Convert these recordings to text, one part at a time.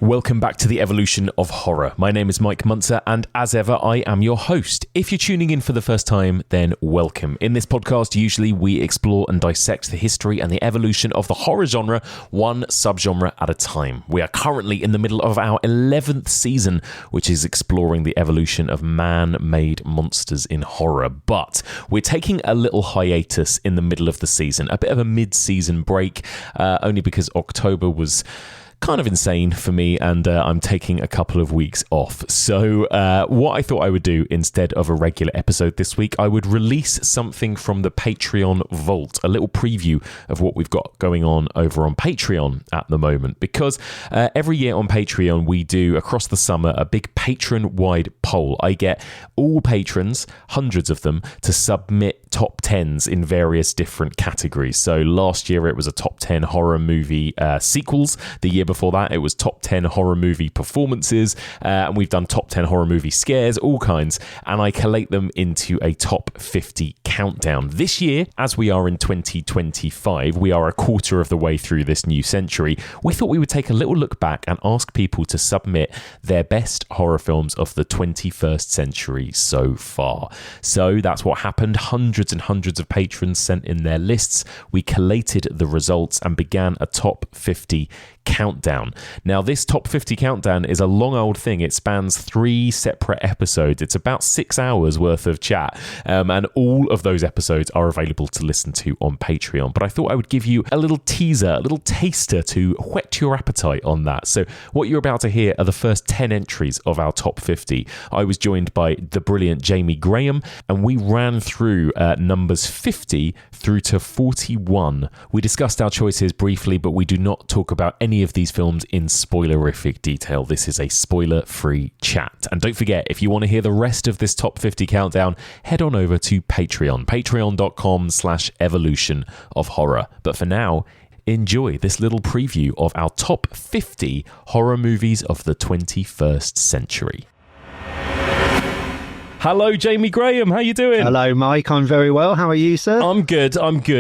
Welcome back to the evolution of horror. My name is Mike Muncer, and as ever, I am your host. If you're tuning in for the first time, then welcome. In this podcast, usually we explore and dissect the history and the evolution of the horror genre, one subgenre at a time. We are currently in the middle of our 11th season, which is exploring the evolution of man-made monsters in horror. But we're taking a little hiatus in the middle of the season, a bit of a mid-season break, only because October was kind of insane for me, and I'm taking a couple of weeks off. So what I thought I would do instead of a regular episode this week, I would release something from the Patreon vault, a little preview of what we've got going on over on Patreon at the moment, because every year on Patreon we do, across the summer, a big patron-wide poll. I get all patrons, hundreds of them, to submit top 10s in various different categories. So last year it was a top 10 horror movie sequels. The year before that it was top 10 horror movie performances, and we've done top 10 horror movie scares, all kinds, and I collate them into a top 50 countdown. This year, as we are in 2025, we are a quarter of the way through this new century, we thought we would take a little look back and ask people to submit their best horror films of the 21st century so far. So that's what happened. Hundreds and hundreds of patrons sent in their lists. We collated the results and began a top 50 countdown. Now, this top 50 countdown is a long old thing. It spans 3 separate episodes. It's about 6 hours worth of chat, and all of those episodes are available to listen to on Patreon. But I thought I would give you a little teaser, a little taster to whet your appetite on that. So what you're about to hear are the first 10 entries of our top 50. I was joined by the brilliant Jamie Graham, and we ran through numbers 50 through to 41. We discussed our choices briefly, but we do not talk about any of these films in spoilerific detail. This is a spoiler-free chat. And don't forget, if you want to hear the rest of this top 50 countdown, head on over to Patreon, patreon.com/evolution of horror. But for now, enjoy this little preview of our top 50 horror movies of the 21st century. Hello, Jamie Graham. How you doing? Hello, Mike. I'm very well. How are you, sir? I'm good.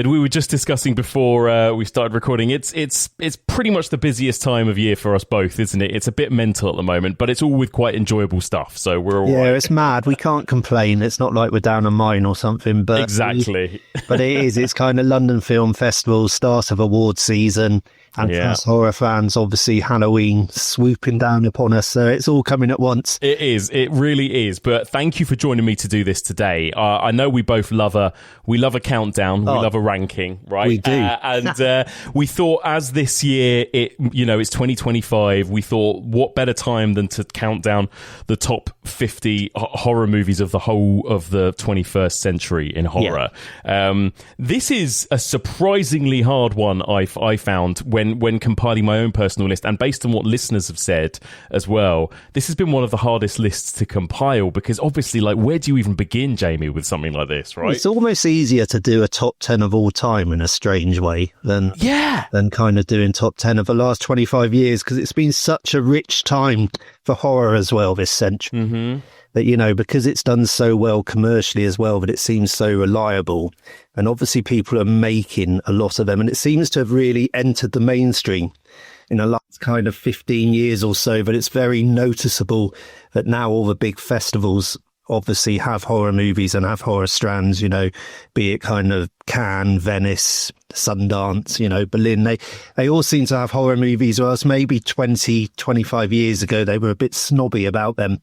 We were just discussing before we started recording. It's pretty much the busiest time of year for us both, isn't it? It's a bit mental at the moment, but it's all with quite enjoyable stuff. So we're all right. Yeah, it's mad. We can't complain. It's not like we're down a mine or something. But exactly. But it is. It's kind of London Film Festival, start of award season. And for us horror fans, obviously Halloween swooping down upon us. So it's all coming at once. It is. It really is. But thank you for joining me to do this today. I know we both love a countdown. We love a ranking, right? We do. And we thought, as this year, it's 2025, we thought, what better time than to count down the top 50 horror movies of the whole of the 21st century in horror. Yeah. This is a surprisingly hard one I found when compiling my own personal list, and based on what listeners have said as well, this has been one of the hardest lists to compile, because obviously, like, where do you even begin, Jamie, with something like this, right? It's almost easier to do a top 10 of all time in a strange way than kind of doing top 10 of the last 25 years, because it's been such a rich time for horror as well this century. Mm-hmm. That, because it's done so well commercially as well, that it seems so reliable. And obviously people are making a lot of them, and it seems to have really entered the mainstream in the last kind of 15 years or so, but it's very noticeable that now all the big festivals obviously have horror movies and have horror strands, be it kind of Cannes, Venice, Sundance, Berlin. They all seem to have horror movies, whereas maybe 20, 25 years ago, they were a bit snobby about them.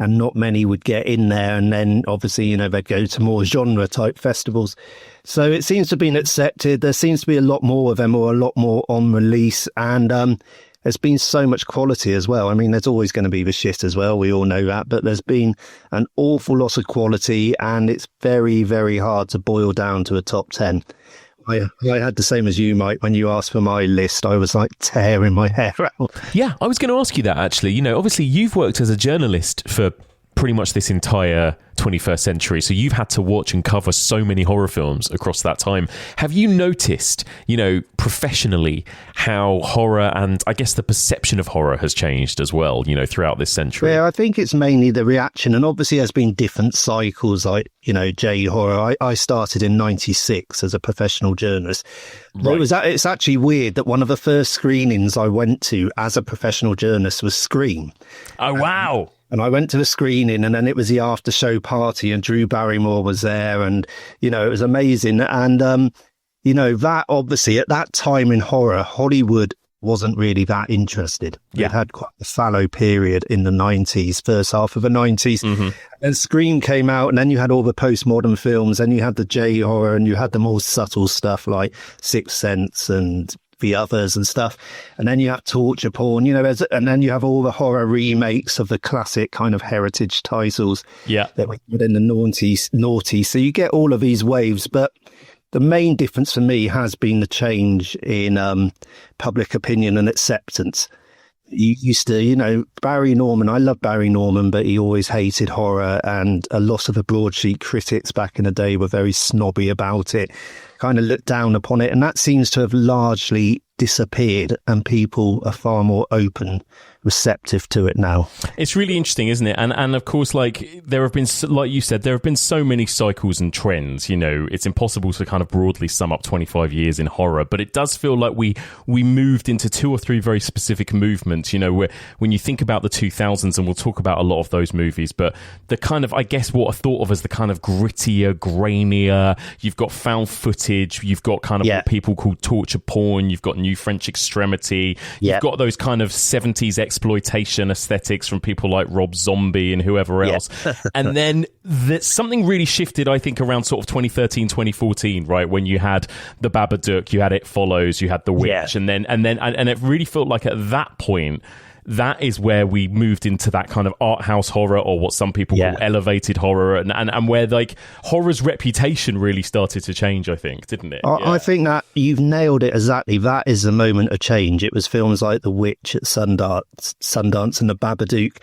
And not many would get in there. And then obviously, they'd go to more genre type festivals. So it seems to have been accepted. There seems to be a lot more of them, or a lot more on release. And there's been so much quality as well. I mean, there's always going to be the shit as well. We all know that. But there's been an awful lot of quality, and it's very, very hard to boil down to a top 10. I had the same as you, Mike. When you asked for my list, I was like tearing my hair out. Yeah, I was going to ask you that, actually. Obviously you've worked as a journalist for pretty much this entire 21st century. So you've had to watch and cover so many horror films across that time. Have you noticed, professionally, how horror and I guess the perception of horror has changed as well, throughout this century? Yeah, I think it's mainly the reaction. And obviously there's been different cycles, like, J horror. I started in 96 as a professional journalist. Right. It's actually weird that one of the first screenings I went to as a professional journalist was Scream. Oh, wow. And I went to the screening, and then it was the after show party, and Drew Barrymore was there, and, it was amazing. And, that obviously at that time in horror, Hollywood wasn't really that interested. Yeah. It had quite a fallow period in the 90s, first half of the 90s. Mm-hmm. And Scream came out, and then you had all the postmodern films, and you had the J horror, and you had the more subtle stuff like Sixth Sense and the others and stuff. And then you have torture porn, and then you have all the horror remakes of the classic kind of heritage titles that were in the naughty. So you get all of these waves. But the main difference for me has been the change in public opinion and acceptance. You used to, Barry Norman, I love Barry Norman, but he always hated horror, and a lot of the broadsheet critics back in the day were very snobby about it, kind of looked down upon it, and that seems to have largely disappeared, and people are far more open, receptive to it now. It's really interesting, isn't it? And of course, there have been, like you said, there have been so many cycles and trends. It's impossible to kind of broadly sum up 25 years in horror, but it does feel like we moved into 2 or 3 very specific movements. Where when you think about the 2000s, and we'll talk about a lot of those movies, but the kind of, I guess, what I thought of as the kind of grittier, grainier. You've got found footage. You've got kind of what people call torture porn. You've got New French Extremity. You've got those kind of 70s exploitation aesthetics from people like Rob Zombie and whoever else. And then something really shifted, I think, around sort of 2013, 2014, right? When you had The Babadook, you had It Follows, you had The Witch, and it really felt like at that point, that is where we moved into that kind of art house horror, or what some people call elevated horror, and where horror's reputation really started to change, I think, didn't it? I think that you've nailed it exactly. That is the moment of change. It was films like The Witch at Sundance and The Babadook,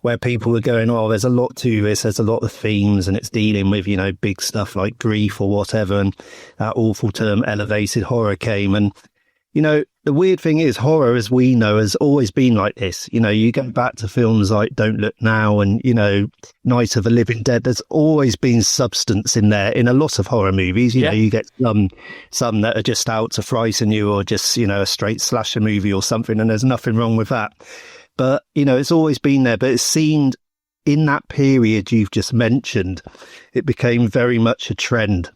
where people were going, there's a lot to this, there's a lot of themes, and it's dealing with, big stuff like grief or whatever, and that awful term elevated horror came. And the weird thing is, horror, as we know, has always been like this. You go back to films like Don't Look Now and, Night of the Living Dead. There's always been substance in there in a lot of horror movies. You get some that are just out to frighten you, or just, a straight slasher movie or something, and there's nothing wrong with that. But, it's always been there. But it seemed in that period you've just mentioned, it became very much a trend.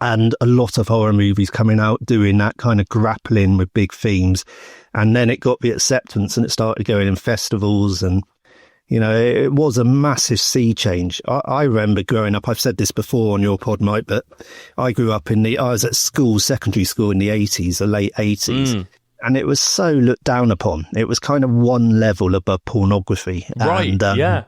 And a lot of horror movies coming out doing that kind of grappling with big themes. And then it got the acceptance, and it started going in festivals. And, it was a massive sea change. I remember growing up, I've said this before on your pod, Mike, but I grew up I was at secondary school in the 80s, the late 80s. And it was so looked down upon. It was kind of one level above pornography. Right, and,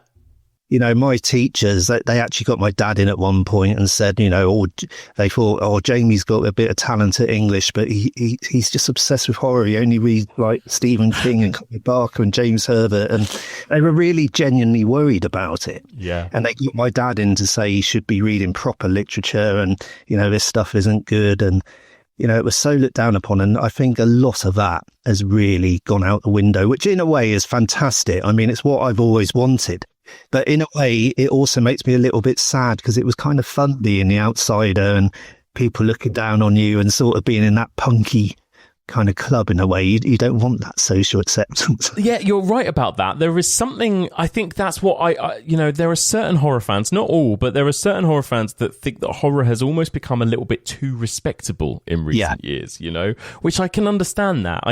my teachers, they actually got my dad in at one point and said, they thought, Jamie's got a bit of talent at English, but he's just obsessed with horror. He only reads like Stephen King and Clive Barker and James Herbert. And they were really genuinely worried about it. Yeah. And they got my dad in to say he should be reading proper literature, and, this stuff isn't good. And, it was so looked down upon. And I think a lot of that has really gone out the window, which in a way is fantastic. I mean, it's what I've always wanted. But in a way, it also makes me a little bit sad, because it was kind of fun being the outsider and people looking down on you and sort of being in that punky kind of club in a way. You don't want that social acceptance. Yeah, you're right about that. There is something, I think that's what there are certain horror fans, not all, but there are certain horror fans that think that horror has almost become a little bit too respectable in recent years, which I can understand that.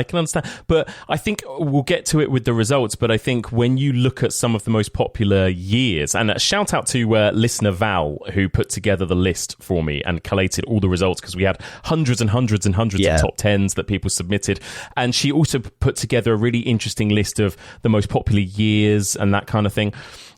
But I think we'll get to it with the results. But I think when you look at some of the most popular years, and a shout out to listener Val, who put together the list for me and collated all the results, because we had hundreds and hundreds and hundreds of top tens that people submitted, and she also put together a really interesting list of the most popular years and that kind of thing.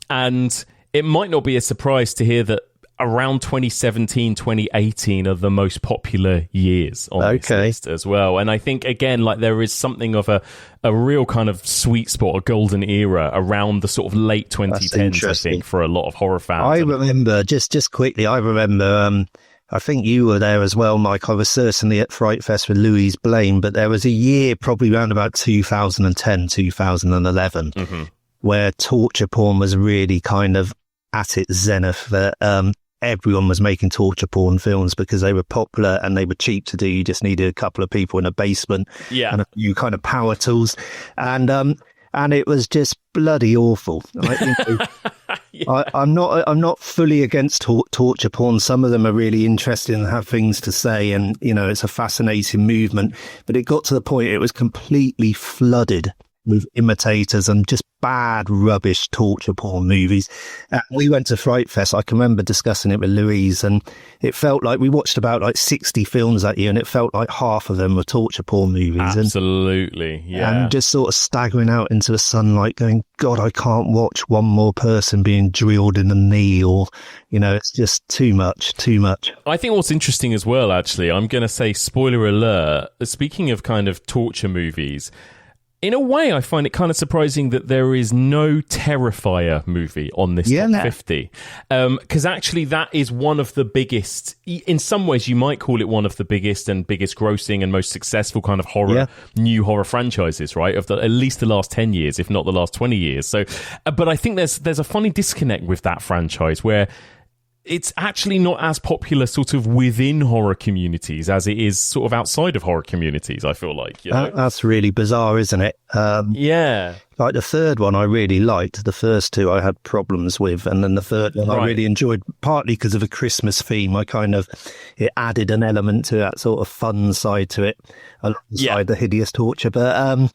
And it might not be a surprise to hear that around 2017, 2018 are the most popular years on this list as well. And I think, again, like there is something of a real kind of sweet spot, a golden era around the sort of late 2010s, I think, for a lot of horror fans. I remember, just quickly, I think you were there as well, Mike. I was certainly at Fright Fest with Louise Blaine, but there was a year probably around about 2010, 2011, where torture porn was really kind of at its zenith. That everyone was making torture porn films because they were popular and they were cheap to do. You just needed a couple of people in a basement and a few kind of power tools. And it was just bloody awful. I'm not fully against torture porn. Some of them are really interesting and have things to say, and it's a fascinating movement. But it got to the point it was completely flooded with imitators and just bad, rubbish torture porn movies. We went to Fright Fest. I can remember discussing it with Louise, and it felt like we watched about 60 films that year, and it felt like half of them were torture porn movies. Absolutely, And just sort of staggering out into the sunlight going, God, I can't watch one more person being drilled in the knee, or, it's just too much. I think what's interesting as well, actually, I'm going to say, spoiler alert, speaking of kind of torture movies, in a way, I find it kind of surprising that there is no Terrifier movie on this top 50. Because actually that is one of the biggest, in some ways you might call it one of the biggest and biggest grossing and most successful kind of new horror franchises, right? Of at least the last 10 years, if not the last 20 years. So, but I think there's a funny disconnect with that franchise where it's actually not as popular sort of within horror communities as it is sort of outside of horror communities, I feel like. That's really bizarre, isn't it? Like the third one I really liked. The first two I had problems with, and then the third one I really enjoyed, partly because of a Christmas theme. It added an element to that sort of fun side to it, alongside the hideous torture. But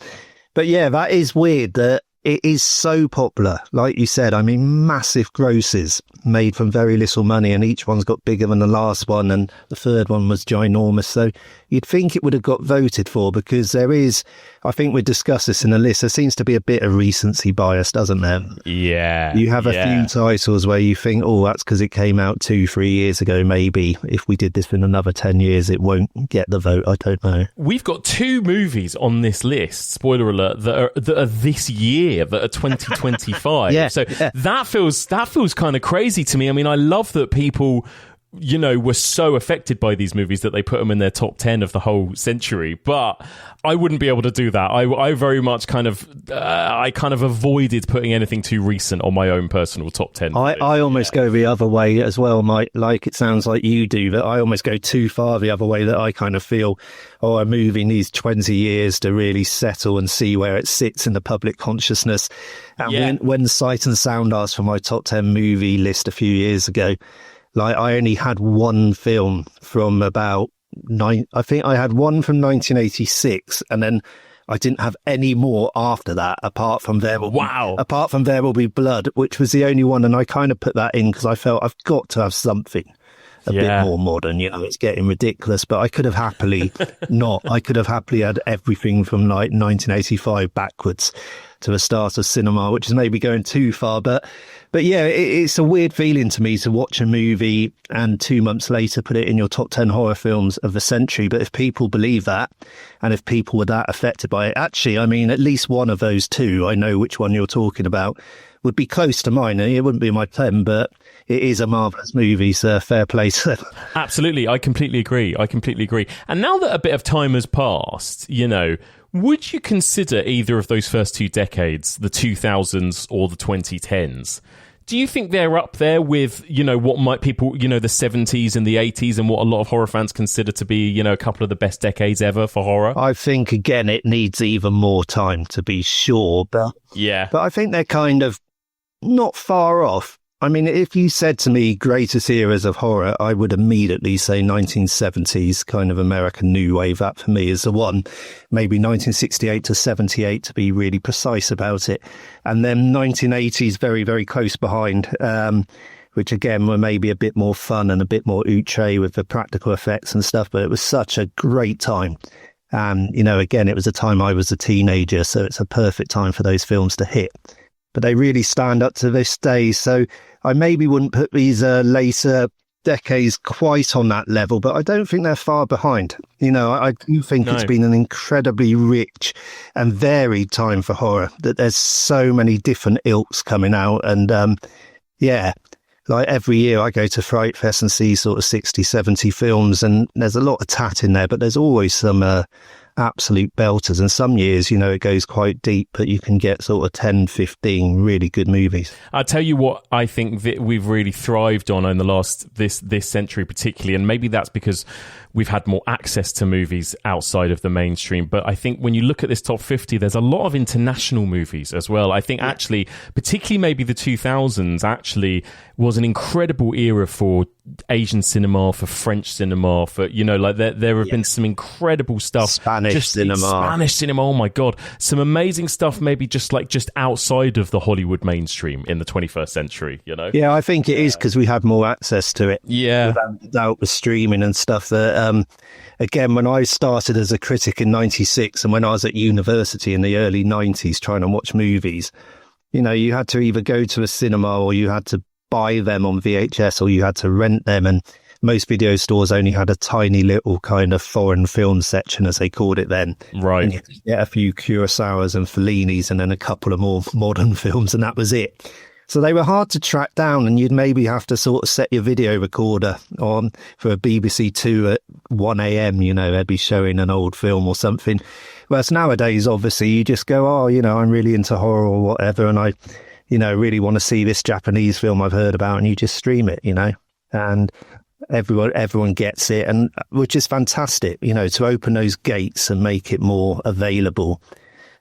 yeah, that is weird that it is so popular. Like you said, I mean, massive grosses made from very little money, and each one's got bigger than the last one, and the third one was ginormous. So you'd think it would have got voted for, because there is, I think we discussed this in the list, there seems to be a bit of recency bias, doesn't there? Yeah. You have a few titles where you think, oh, that's because it came out 2-3 years ago. Maybe if we did this in another 10 years, it won't get the vote. I don't know. We've got 2 movies on this list, spoiler alert, that are this year, that are 2025. That feels kind of crazy to me. I mean, I love that people, were so affected by these movies that they put them in their top 10 of the whole century. But I wouldn't be able to do that. I very much kind of avoided putting anything too recent on my own personal top 10. I almost go the other way as well, Mike. Like it sounds like you do, that I almost go too far the other way, that I kind of feel, a movie needs 20 years to really settle and see where it sits in the public consciousness. And when Sight and Sound asked for my top 10 movie list a few years ago, like I only had one film from about I think I had one from 1986, and then I didn't have any more after that, apart from There Will Be Blood, which was the only one. And I kind of put that in because I felt I've got to have something a bit more modern. It's getting ridiculous, but I could have happily I could have happily had everything from like 1985 backwards to the start of cinema, which is maybe going too far. But yeah, it's a weird feeling to me to watch a movie and 2 months later put it in your top 10 horror films of the century. But if people believe that, and if people were that affected by it, actually, I mean, at least one of those 2, I know which one you're talking about, would be close to mine. It wouldn't be my 10, but it is a marvellous movie, so fair play to them. Absolutely, I completely agree. And now that a bit of time has passed, would you consider either of those first 2 decades, the 2000s or the 2010s? Do you think they're up there with, what might people, the 70s and the 80s, and what a lot of horror fans consider to be, a couple of the best decades ever for horror? I think, again, it needs even more time to be sure. But I think they're kind of not far off. I mean, if you said to me greatest eras of horror, I would immediately say 1970s kind of American New Wave. That for me is the one. Maybe 1968 to 78 to be really precise about it. And then 1980s very, very close behind, which again were maybe a bit more fun and a bit more outre with the practical effects and stuff. But it was such a great time. And, again, it was a time I was a teenager, so it's a perfect time for those films to hit. but they really stand up to this day. So I maybe wouldn't put these later decades quite on that level, but I don't think they're far behind. I do think it's been an incredibly rich and varied time for horror, that there's so many different ilks coming out. And like every year I go to Fright Fest and see sort of 60, 70 films, and there's a lot of tat in there, but there's always some absolute belters. And some years, it goes quite deep, but you can get sort of 10, 15 really good movies. I'll tell you what I think that we've really thrived on in the last, this century particularly, and maybe that's because we've had more access to movies outside of the mainstream. But I think when you look at this top 50, there's a lot of international movies as well. I think actually, particularly maybe the 2000s, actually was an incredible era for Asian cinema, for French cinema, for, there have been some incredible stuff. Spanish cinema. Oh my God. Some amazing stuff, maybe just outside of the Hollywood mainstream in the 21st century, Yeah, I think it is because we had more access to it. Yeah. Without the streaming and stuff that, again, when I started as a critic in 96 and when I was at university in the early 90s trying to watch movies, you had to either go to a cinema or you had to buy them on VHS or you had to rent them, and most video stores only had a tiny little kind of foreign film section, as they called it then. Right. And you could get a few Kurosawas and Fellinis and then a couple of more modern films, and that was it. So they were hard to track down, and you'd maybe have to sort of set your video recorder on for a BBC Two at 1 a.m, they'd be showing an old film or something. Whereas nowadays, obviously, you just go, I'm really into horror or whatever, and I really want to see this Japanese film I've heard about, and you just stream it, and everyone gets it, and which is fantastic, to open those gates and make it more available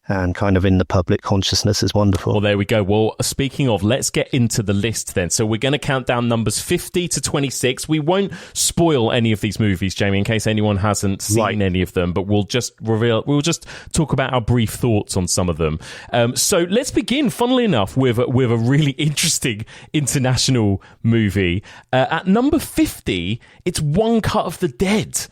and kind of in the public consciousness is wonderful. Well, there we go. Well, speaking of, let's get into the list then. So we're going to count down numbers 50 to 26. We won't spoil any of these movies, Jamie, in case anyone hasn't seen any of them, but we'll just talk about our brief thoughts on some of them. So let's begin, funnily enough, with a really interesting international movie. At number 50, it's One Cut of the Dead.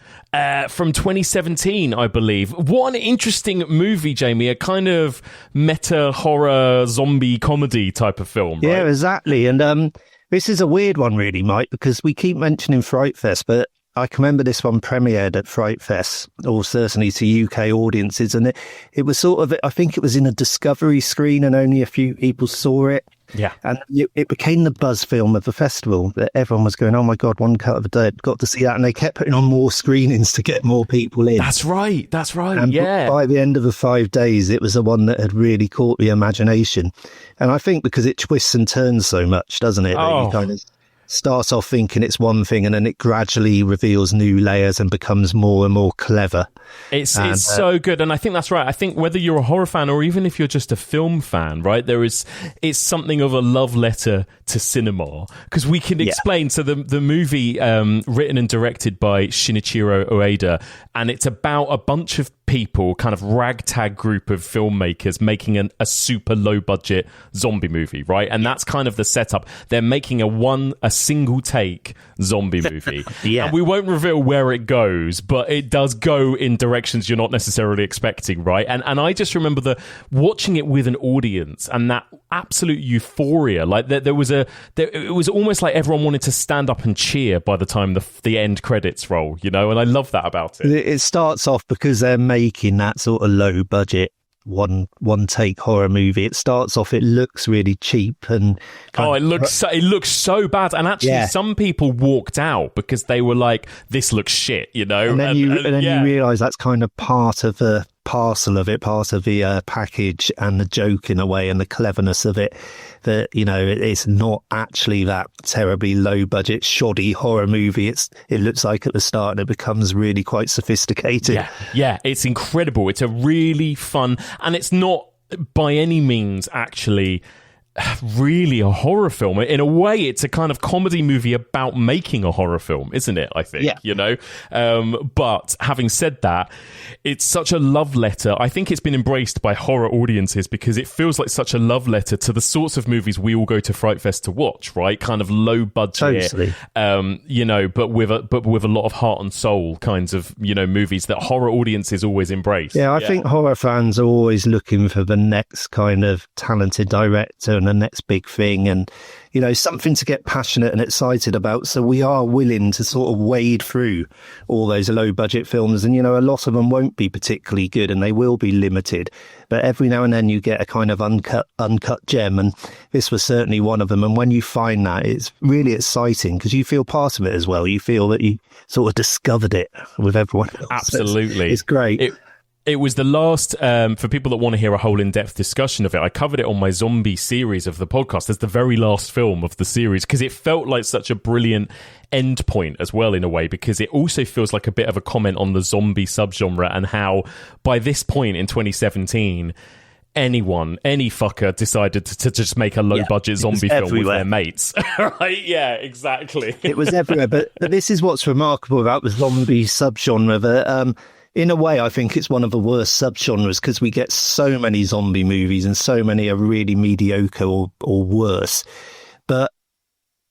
From 2017, I believe. What an interesting movie, Jamie. A kind of meta horror zombie comedy type of film, right? Yeah, exactly. And this is a weird one, really, Mike, because we keep mentioning Fright Fest, but I can remember this one premiered at Fright Fest, or certainly to UK audiences, and it was sort of, I think it was in a discovery screen and only a few people saw it. Yeah. And it became the buzz film of the festival, that everyone was going, oh my God, One Cut of the Dead, got to see that. And they kept putting on more screenings to get more people in. That's right. And yeah. By the end of the 5 days, it was the one that had really caught the imagination. And I think because it twists and turns so much, doesn't it? That you kind of start off thinking it's one thing, and then it gradually reveals new layers and becomes more and more clever. It's so good, and I think that's right. I think whether you're a horror fan or even if you're just a film fan, right, it's something of a love letter to cinema, because we can explain. So the movie, written and directed by Shinichiro Ueda, and it's about a bunch of people, kind of ragtag group of filmmakers making a super low budget zombie movie, right? And that's kind of the setup. They're making a single take zombie movie. And we won't reveal where it goes, but it does go in directions you're not necessarily expecting, right? And I just remember watching it with an audience and that absolute euphoria. Like it was almost like everyone wanted to stand up and cheer by the time the end credits roll, and I love that about it. It starts off because they're making that sort of low budget one take horror movie. It starts off, it looks really cheap and it looks so bad, and actually some people walked out because they were like, this looks shit, and then you realize that's kind of part of the parcel of it, part of the package and the joke in a way, and the cleverness of it, that it's not actually that terribly low budget shoddy horror movie. It looks like at the start, and it becomes really quite sophisticated. It's incredible. It's a really fun, and it's not by any means actually really a horror film. In a way, it's a kind of comedy movie about making a horror film, isn't it? I think, but having said that, it's such a love letter. I think it's been embraced by horror audiences because it feels like such a love letter to the sorts of movies we all go to Fright Fest to watch, right? Kind of low budget, totally. But with a lot of heart and soul kinds of, movies that horror audiences always embrace. Yeah, I think horror fans are always looking for the next kind of talented director and the next big thing, and something to get passionate and excited about. So we are willing to sort of wade through all those low budget films, and a lot of them won't be particularly good and they will be limited, but every now and then you get a kind of uncut gem, and this was certainly one of them. And when you find that, it's really exciting because you feel part of it as well. You feel that you sort of discovered it with everyone else. Absolutely. It's great. It was the last, for people that want to hear a whole in-depth discussion of it, I covered it on my zombie series of the podcast as the very last film of the series, because it felt like such a brilliant end point as well, in a way, because it also feels like a bit of a comment on the zombie subgenre and how by this point in 2017... any fucker decided to just make a low-budget zombie film with their mates. Right? Yeah, exactly. It was everywhere. But this is what's remarkable about the zombie subgenre, that in a way, I think it's one of the worst subgenres because we get so many zombie movies and so many are really mediocre or worse. But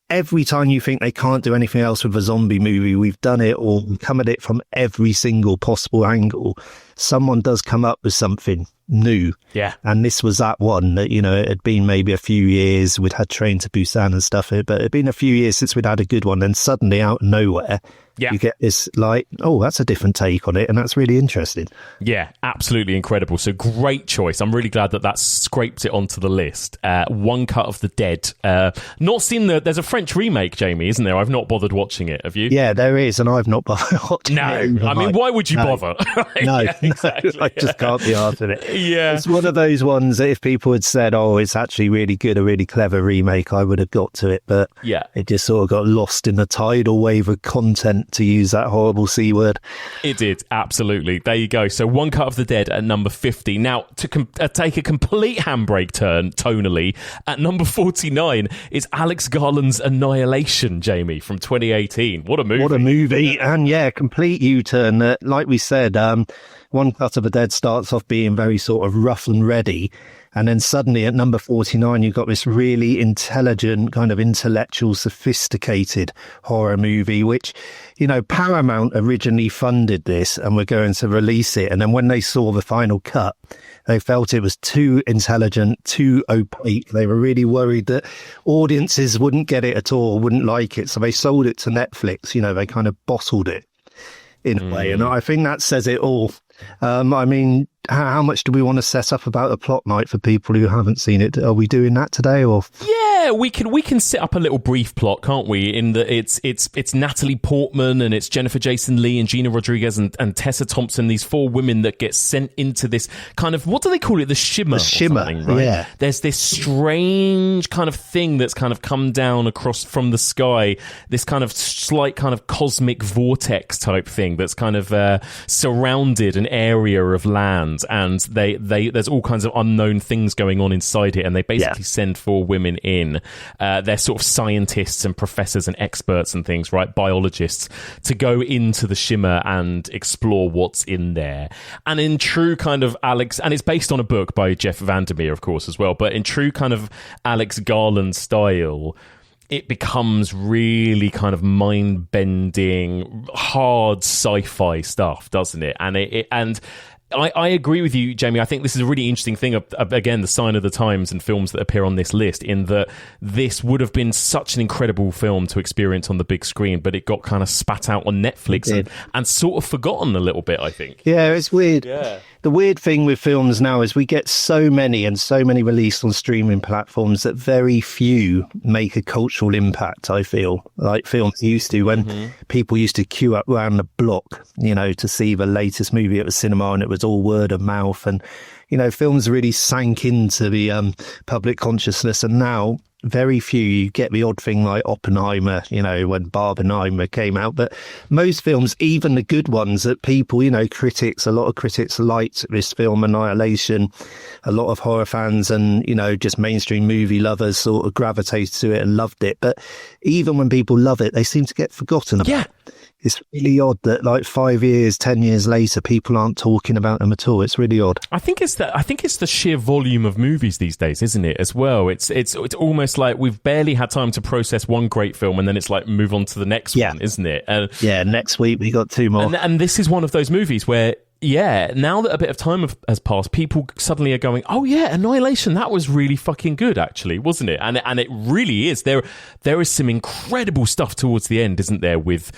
every time you think they can't do anything else with a zombie movie, we've done it, or we come at it from every single possible angle. Someone does come up with something new. Yeah. And this was that one that, it had been maybe a few years. We'd had Train to Busan and stuff, but it had been a few years since we'd had a good one. Then suddenly out of nowhere, you get this that's a different take on it. And that's really interesting. Yeah, absolutely incredible. So great choice. I'm really glad that scraped it onto the list. One Cut of the Dead. Not seen there's a French remake, Jamie, isn't there? I've not bothered watching it. Have you? Yeah, there is. And I've not bothered watching it. No, I mean, why would you bother? No, yeah, exactly. I just can't be arsed with it. Yeah. It's one of those ones that if people had said, it's actually really good, a really clever remake, I would have got to it. But it just sort of got lost in the tidal wave of content, to use that horrible C word. It did, absolutely. There you go. So One Cut of the Dead at number 50. Now, to take a complete handbrake turn tonally, at number 49 is Alex Garland's Annihilation, Jamie, from 2018. What a movie. What a movie. And complete U-turn. Like we said, One Cut of the Dead starts off being very sort of rough and ready. And then suddenly at number 49, you've got this really intelligent, kind of intellectual, sophisticated horror movie, which, Paramount originally funded this and were going to release it. And then when they saw the final cut, they felt it was too intelligent, too opaque. They were really worried that audiences wouldn't get it at all, wouldn't like it. So they sold it to Netflix. They kind of bottled it in a way. And I think that says it all. I mean, how much do we want to set up about a plot night for people who haven't seen it? Are we doing that today, or? Yeah, we can set up a little brief plot, can't we? In that it's Natalie Portman and it's Jennifer Jason Leigh and Gina Rodriguez and Tessa Thompson. These four women that get sent into this kind of, what do they call it? The shimmer. The shimmer, right? Yeah. There's this strange kind of thing that's kind of come down across from the sky. This kind of slight kind of cosmic vortex type thing that's kind of surrounded an area of land, and there's all kinds of unknown things going on inside it, and they basically send four women in. They're sort of scientists and professors and experts and things, right? Biologists, to go into the shimmer and explore what's in there. And in true kind of Alex, and it's based on a book by Jeff Vandermeer, of course, as well, but in true kind of Alex Garland style, it becomes really kind of mind-bending, hard sci-fi stuff, doesn't it? And I agree with you, Jamie. I think this is a really interesting thing, again, the sign of the times and films that appear on this list, in that this would have been such an incredible film to experience on the big screen, but it got kind of spat out on Netflix and sort of forgotten a little bit, I think. Yeah, it's weird. Yeah. The weird thing with films now is we get so many released on streaming platforms that very few make a cultural impact, I feel, like films used to, when people used to queue up around the block, to see the latest movie at the cinema, and it was all word of mouth. And, films really sank into the public consciousness, and now very few. You get the odd thing like Oppenheimer, when Barbenheimer came out, but most films, even the good ones that people, a lot of critics liked this film, Annihilation. A lot of horror fans and, just mainstream movie lovers sort of gravitated to it and loved it. But even when people love it, they seem to get forgotten about. Yeah. It's really odd that like 5 years, 10 years later, people aren't talking about them at all. It's really odd. I think it's the sheer volume of movies these days, isn't it? As well, it's almost like we've barely had time to process one great film, and then it's like move on to the next one, isn't it? Next week we got 2 more. And this is one of those movies where, now that a bit of time has passed, people suddenly are going, oh yeah, Annihilation, that was really fucking good, actually, wasn't it? And it really is. There is some incredible stuff towards the end, isn't there, with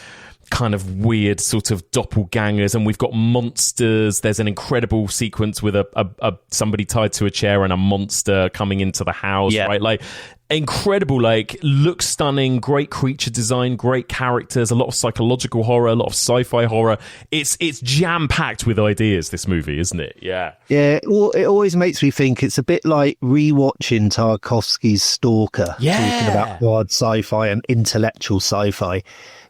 kind of weird sort of doppelgangers, and we've got monsters. There's an incredible sequence with a somebody tied to a chair and a monster coming into the house, right? Like, incredible, like, looks stunning, great creature design, great characters, a lot of psychological horror, a lot of sci-fi horror. It's jam-packed with ideas, this movie, isn't it? Yeah. Well, it always makes me think it's a bit like rewatching Tarkovsky's Stalker, talking about hard sci-fi and intellectual sci-fi,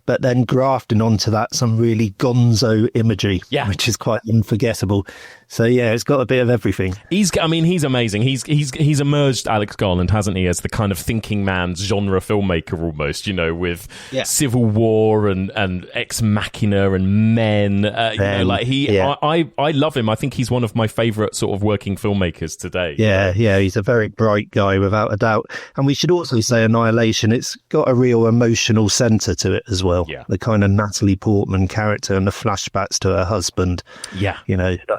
but then grafting onto that some really gonzo imagery, which is quite unforgettable. So it's got a bit of everything. He's amazing. He's emerged, Alex Garland, hasn't he, as the kind of thinking man's genre filmmaker almost, with Civil War and Ex Machina and Men. I love him. I think he's one of my favourite sort of working filmmakers today. Yeah, he's a very bright guy without a doubt. And we should also say Annihilation, it's got a real emotional centre to it as well. Yeah. The kind of Natalie Portman character and the flashbacks to her husband. Yeah.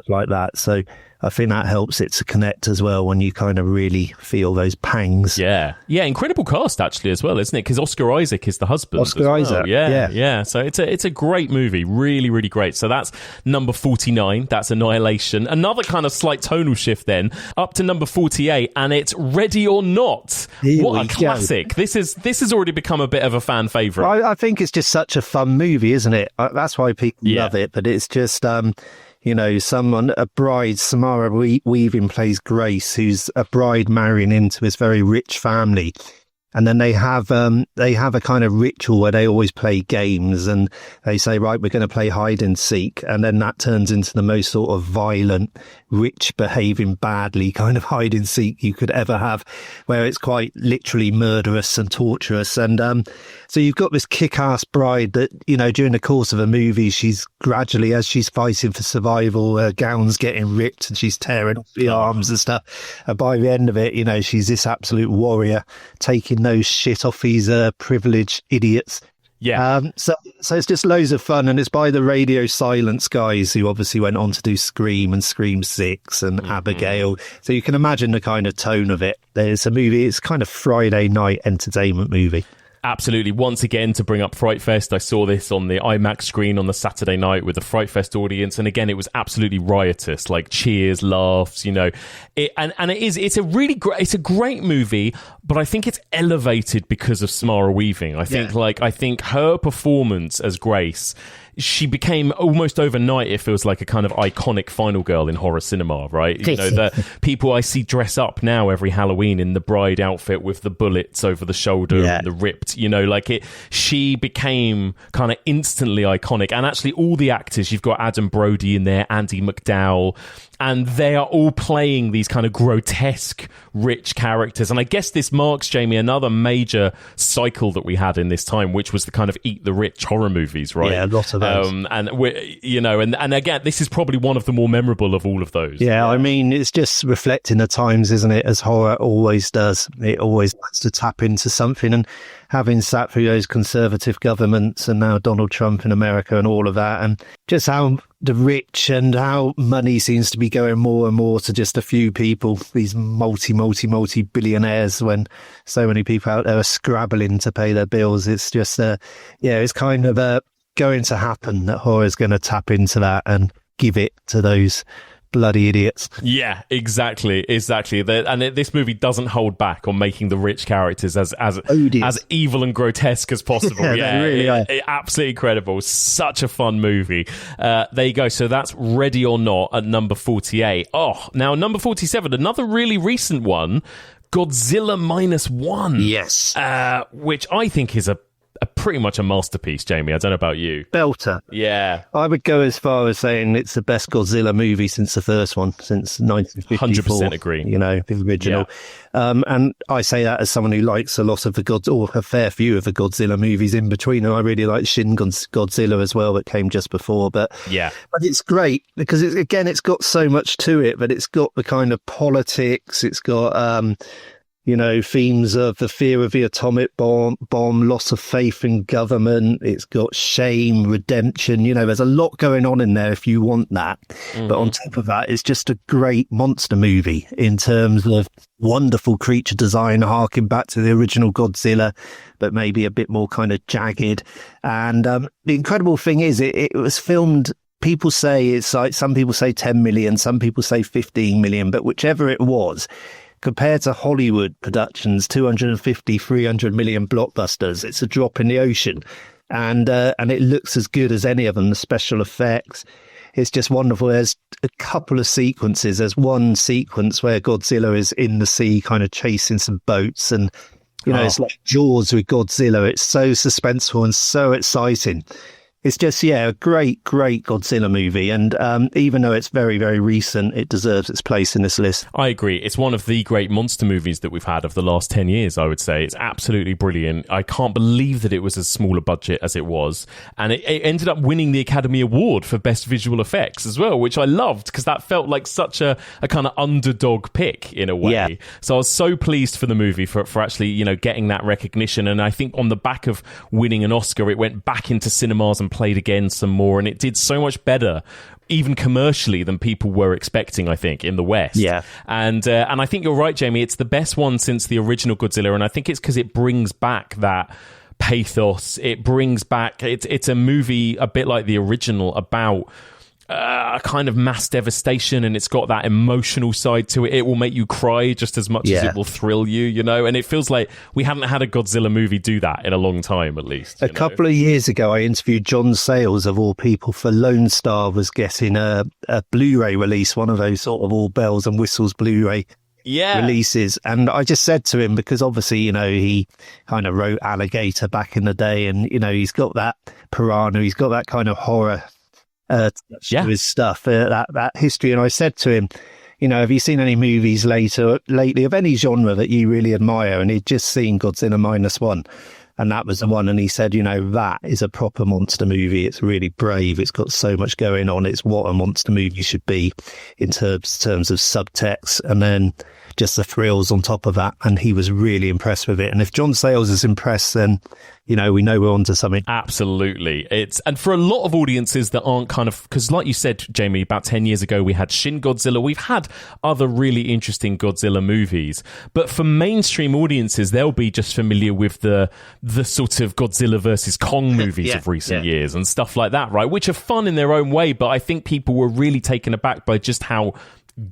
Like that. So I think that helps it to connect as well when you kind of really feel those pangs. Yeah, incredible cast actually as well, isn't it? Because Oscar Isaac is the husband. Isaac, yeah. So it's a great movie, really, really great. So that's number 49. That's Annihilation. Another kind of slight tonal shift then up to number 48, and it's Ready or Not. What a classic! This has already become a bit of a fan favourite. I think it's just such a fun movie, isn't it? That's why people love it. But it's just a bride, Samara Weaving plays Grace, who's a bride marrying into this very rich family. And then they have a kind of ritual where they always play games, and they say, right, we're going to play hide and seek. And then that turns into the most sort of violent, rich behaving badly kind of hide and seek you could ever have, where it's quite literally murderous and torturous. And so you've got this kick-ass bride that, during the course of a movie, she's gradually, as she's fighting for survival, her gown's getting ripped and she's tearing off the arms and stuff. And by the end of it, she's this absolute warrior taking those shit off these privileged idiots. Yeah. So it's just loads of fun, and it's by the Radio Silence guys who obviously went on to do Scream and Scream 6 and Abigail. So you can imagine the kind of tone of it. There's a movie, it's kind of Friday night entertainment movie. Absolutely. Once again, to bring up Fright Fest, I saw this on the IMAX screen on the Saturday night with the Fright Fest audience, and again, it was absolutely riotous, like cheers, laughs, it's a great movie, but I think it's elevated because of Samara Weaving. I think her performance as Grace, she became almost overnight, it feels like, a kind of iconic final girl in horror cinema, right? The people I see dress up now every Halloween in the bride outfit with the bullets over the shoulder and the ripped, she became kind of instantly iconic. And actually all the actors, you've got Adam Brody in there, Andy McDowell, and they are all playing these kind of grotesque, rich characters. And I guess this marks, Jamie, another major cycle that we had in this time, which was the kind of eat the rich horror movies, right? Yeah, a lot of those. And again, this is probably one of the more memorable of all of those. Yeah, I mean, it's just reflecting the times, isn't it? As horror always does. It always wants to tap into something. And having sat through those conservative governments and now Donald Trump in America and all of that, and just how the rich and how money seems to be going more and more to just a few people, these multi billionaires, when so many people out there are scrabbling to pay their bills. It's just, it's kind of going to happen that horror is going to tap into that and give it to those bloody idiots. Yeah, exactly. This movie doesn't hold back on making the rich characters as evil and grotesque as possible. They really are. Absolutely incredible. Such a fun movie. There you go. So that's Ready or Not at number 48. Oh, now number 47, another really recent one, Godzilla -1. Yes. Which I think is a pretty much a masterpiece, Jamie. I don't know about you. Belter. Yeah. I would go as far as saying it's the best Godzilla movie since the first one, since 1954. 100% agree. You know, the original. Yeah. And I say that as someone who likes a lot of or a fair few of the Godzilla movies in between. And I really like Shin Godzilla as well, that came just before. But it's great because it's got so much to it, but it's got the kind of politics. It's got, themes of the fear of the atomic bomb, loss of faith in government. It's got shame, redemption. There's a lot going on in there if you want that. Mm-hmm. But on top of that, it's just a great monster movie in terms of wonderful creature design, harking back to the original Godzilla, but maybe a bit more kind of jagged. And the incredible thing is it was filmed. People say it's like, some people say 10 million, some people say 15 million, but whichever it was, compared to Hollywood productions, 250, 300 million blockbusters, it's a drop in the ocean. And it looks as good as any of them, the special effects. It's just wonderful. There's a couple of sequences. There's one sequence where Godzilla is in the sea kind of chasing some boats. And, it's like Jaws with Godzilla. It's so suspenseful and so exciting. It's just, a great, great Godzilla movie. And even though it's very, very recent, it deserves its place in this list. I agree. It's one of the great monster movies that we've had of the last 10 years, I would say. It's absolutely brilliant. I can't believe that it was as small a budget as it was. And it ended up winning the Academy Award for Best Visual Effects as well, which I loved because that felt like such a kind of underdog pick in a way. Yeah. So I was so pleased for the movie for actually, getting that recognition. And I think on the back of winning an Oscar, it went back into cinemas and played again some more, and it did so much better even commercially than people were expecting, I think, in the West. Yeah. And I think you're right, Jamie. It's the best one since the original Godzilla, and I think it's because it brings back that pathos. It brings back, it's a movie a bit like the original about a kind of mass devastation, and it's got that emotional side to it. It will make you cry just as much as it will thrill you, and it feels like we haven't had a Godzilla movie do that in a long time, at least. A couple of years ago, I interviewed John Sayles, of all people, for Lone Star was getting a Blu-ray release, one of those sort of all bells and whistles Blu-ray releases. And I just said to him, because obviously, he kind of wrote Alligator back in the day, and, he's got that Piranha, he's got that kind of horror to his stuff, that history. And I said to him, have you seen any movies lately of any genre that you really admire? And he'd just seen Godzilla -1, and that was the one. And he said, that is a proper monster movie. It's really brave. It's got so much going on. It's what a monster movie should be in terms of subtext, and then just the thrills on top of that. And he was really impressed with it. And if John Sayles is impressed, then we know we're onto something. Absolutely. And for a lot of audiences that aren't kind of, because like you said, Jamie, about 10 years ago, we had Shin Godzilla. We've had other really interesting Godzilla movies. But for mainstream audiences, they'll be just familiar with the sort of Godzilla versus Kong movies of recent years and stuff like that, right? Which are fun in their own way. But I think people were really taken aback by just how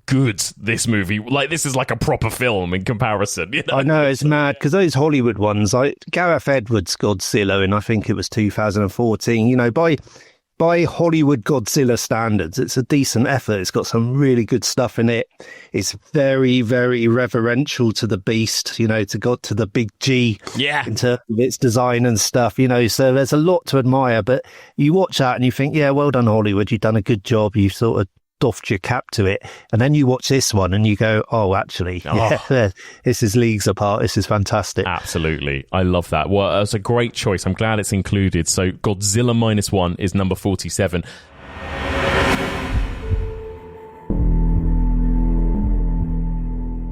good this movie, like, this is like a proper film in comparison. I know, it's mad because those Hollywood ones, like Gareth Edwards' Godzilla, and I think it was 2014, by Hollywood Godzilla standards, it's a decent effort. It's got some really good stuff in it. It's very, very reverential to the beast, to the big G, in terms of its design and stuff, so there's a lot to admire. But you watch that and you think, well done, Hollywood, you've done a good job. You sort of doffed your cap to it, and then you watch this one and you go, actually, this is leagues apart. This is fantastic. Absolutely. I love that. Well, that's a great choice. I'm glad it's included. So Godzilla -1 is number 47.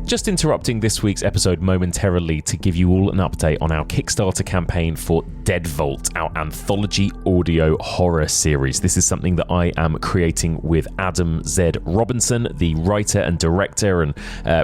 Just interrupting this week's episode momentarily to give you all an update on our Kickstarter campaign for Dead Vault, our anthology audio horror series. This is something that I am creating with Adam Z. Robinson, the writer and director and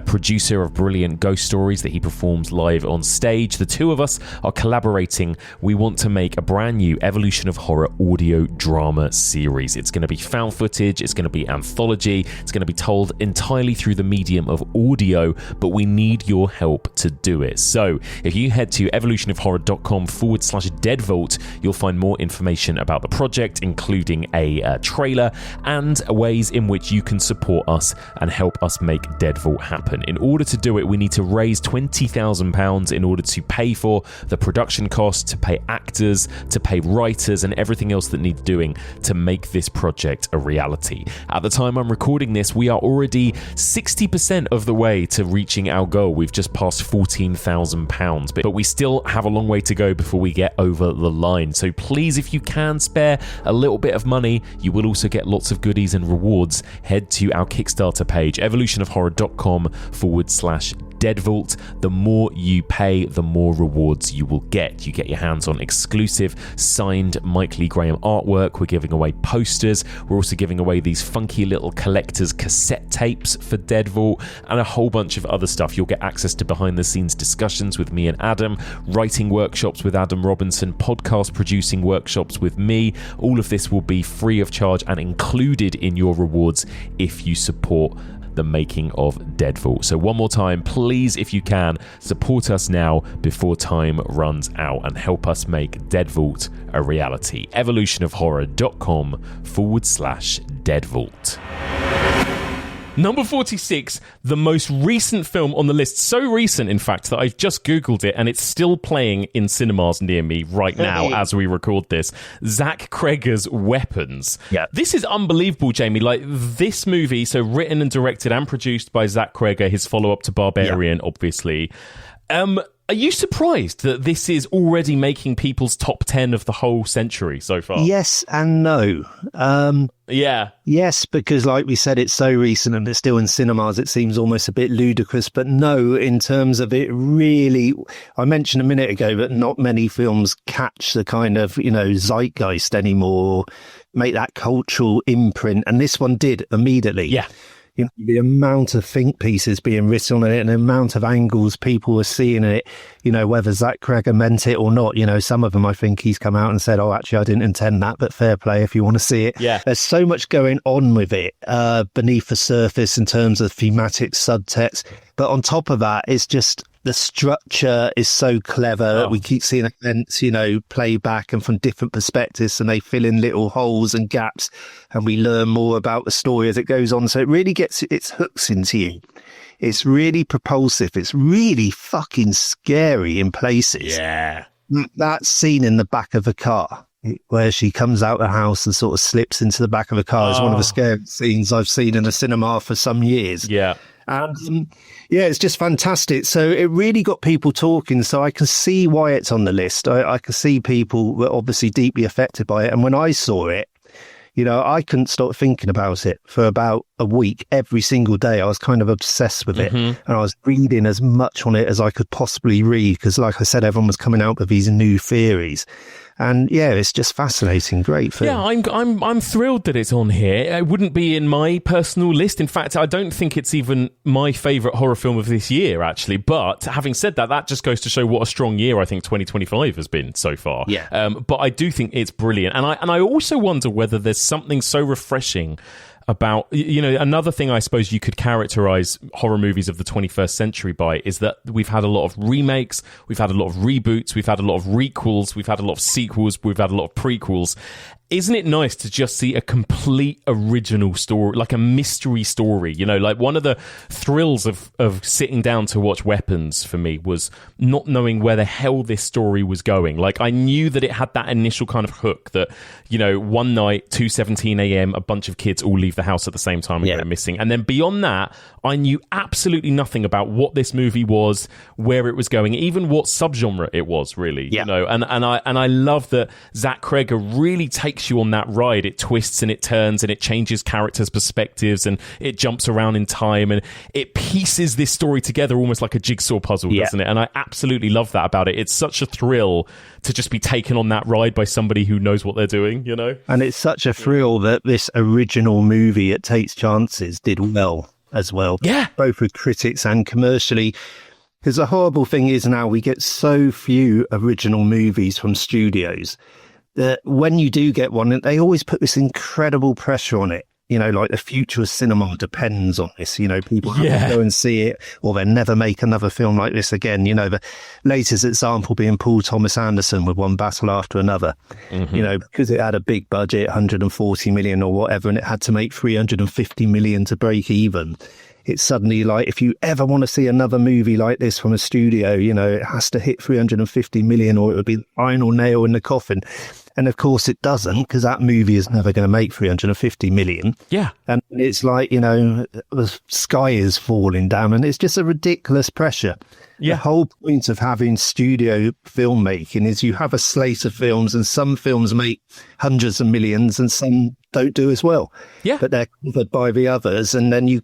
producer of brilliant ghost stories that he performs live on stage. The two of us are collaborating. We want to make a brand new Evolution of Horror audio drama series. It's going to be found footage, it's going to be anthology, it's going to be told entirely through the medium of audio, but we need your help to do it. So if you head to evolutionofhorror.com/deadvault, you'll find more information about the project, including a trailer and ways in which you can support us and help us make Dead Vault happen. In order to do it, we need to raise £20,000 in order to pay for the production costs, to pay actors, to pay writers, and everything else that needs doing to make this project a reality. At the time I'm recording this, we are already 60% of the way to reaching our goal. We've just passed £14,000, but we still have a long way to go before we get over the line. So please, if you can spare a little bit of money, you will also get lots of goodies and rewards. Head to our Kickstarter page, evolutionofhorror.com/Deadvault. The more you pay, the more rewards you will get. You get your hands on exclusive signed Mike Lee Graham artwork. We're giving away posters. We're also giving away these funky little collector's cassette tapes for Dead Vault and a whole bunch of other stuff. You'll get access to behind the scenes discussions with me and Adam, writing workshops with Adam Robinson, podcast producing workshops with me. All of this will be free of charge and included in your rewards if you support the making of Dead Vault. So one more time, please, if you can, support us now before time runs out and help us make Dead Vault a reality. evolutionofhorror.com/Deadvault. Number 46, the most recent film on the list. So recent, in fact, that I've just Googled it and it's still playing in cinemas near me right now as we record this. Zach Cregger's Weapons. Yeah. This is unbelievable, Jamie. Like, this movie, so written and directed and produced by Zach Cregger, his follow-up to Barbarian, obviously. Are you surprised that this is already making people's top 10 of the whole century so far? Yes and no. Yeah. Yes, because like we said, it's so recent and it's still in cinemas. It seems almost a bit ludicrous. But no, in terms of it really, I mentioned a minute ago that not many films catch the kind of, zeitgeist anymore, make that cultural imprint. And this one did immediately. Yeah. The amount of think pieces being written on it and the amount of angles people were seeing it, whether Zach Cregger meant it or not, some of them, I think he's come out and said, oh, actually, I didn't intend that, but fair play if you want to see it. Yeah. There's so much going on with it beneath the surface in terms of thematic subtext. But on top of that, it's just the structure is so clever. We keep seeing events, play back and from different perspectives, and they fill in little holes and gaps, and we learn more about the story as it goes on. So it really gets its hooks into you. It's really propulsive. It's really fucking scary in places. Yeah. That scene in the back of a car where she comes out the house and sort of slips into the back of a car is one of the scariest scenes I've seen in a cinema for some years. Yeah. And it's just fantastic. So it really got people talking. So I can see why it's on the list. I can see people were obviously deeply affected by it. And when I saw it, I couldn't stop thinking about it for about a week. Every single day, I was kind of obsessed with it. And I was reading as much on it as I could possibly read because, like I said, everyone was coming out with these new theories. And it's just fascinating. Great film. Yeah, I'm thrilled that it's on here. It wouldn't be in my personal list. In fact, I don't think it's even my favourite horror film of this year, actually. But having said that, that just goes to show what a strong year I think 2025 has been so far. Yeah. But I do think it's brilliant. And I also wonder whether there's something so refreshing about, another thing I suppose you could characterize horror movies of the 21st century by is that we've had a lot of remakes, we've had a lot of reboots, we've had a lot of requels, we've had a lot of sequels, we've had a lot of prequels. Isn't it nice to just see a complete original story, like a mystery story? Like one of the thrills of sitting down to watch Weapons for me was not knowing where the hell this story was going. Like I knew that it had that initial kind of hook that, one night, 2:17 a.m, a bunch of kids all leave the house at the same time and go missing. And then beyond that, I knew absolutely nothing about what this movie was, where it was going, even what subgenre it was really, and I love that Zach Cregger really takes takes you on that ride. It twists and it turns and it changes characters' perspectives and it jumps around in time and it pieces this story together almost like a jigsaw puzzle, doesn't it? And I absolutely love that about it. It's such a thrill to just be taken on that ride by somebody who knows what they're doing, you know? And it's such a thrill that this original movie, It Takes Chances, did well as well. Yeah. Both with critics and commercially. Because the horrible thing is now we get so few original movies from studios that when you do get one, they always put this incredible pressure on it. You know, like the future of cinema depends on this. You know, people have to go and see it or they'll never make another film like this again. You know, the latest example being Paul Thomas Anderson with One Battle After Another. Mm-hmm. You know, because it had a big budget, 140 million or whatever, and it had to make 350 million to break even. It's suddenly like, if you ever want to see another movie like this from a studio, you know, it has to hit 350 million or it would be the final nail in the coffin. And of course it doesn't, because that movie is never going to make 350 million. Yeah. And it's like, you know, the sky is falling down and it's just a ridiculous pressure. Yeah. The whole point of having studio filmmaking is you have a slate of films and some films make hundreds of millions and some don't do as well. Yeah. But they're covered by the others. And then you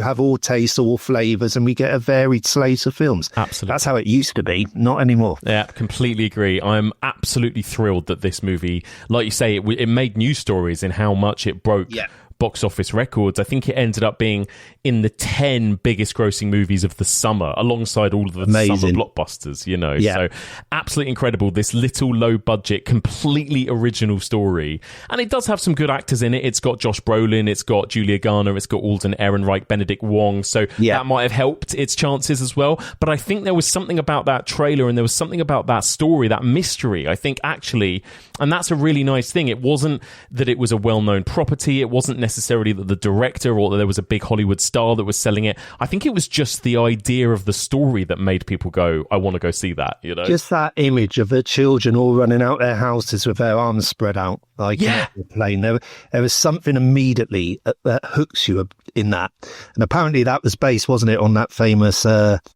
have all tastes, all flavours, and we get a varied slate of films. Absolutely. That's how it used to be, not anymore. Yeah, completely agree. I'm absolutely thrilled that this movie, like you say, it made news stories in how much it broke box office records. I think it ended up being in the 10 biggest grossing movies of the summer, alongside all of the summer blockbusters, you know. Yeah. So absolutely incredible. This little low budget, completely original story. And it does have some good actors in it. It's got Josh Brolin, it's got Julia Garner, it's got Alden Ehrenreich, Benedict Wong. So that might have helped its chances as well. But I think there was something about that trailer and there was something about that story, that mystery. I think actually, and that's a really nice thing. It wasn't that it was a well-known property. It wasn't necessarily that the director or that there was a big Hollywood star that was selling it. I think it was just the idea of the story that made people go, I want to go see that, you know? Just that image of the children all running out their houses with their arms spread out like a plane. There was something immediately that hooks you in that. And apparently that was based, wasn't it, on that famous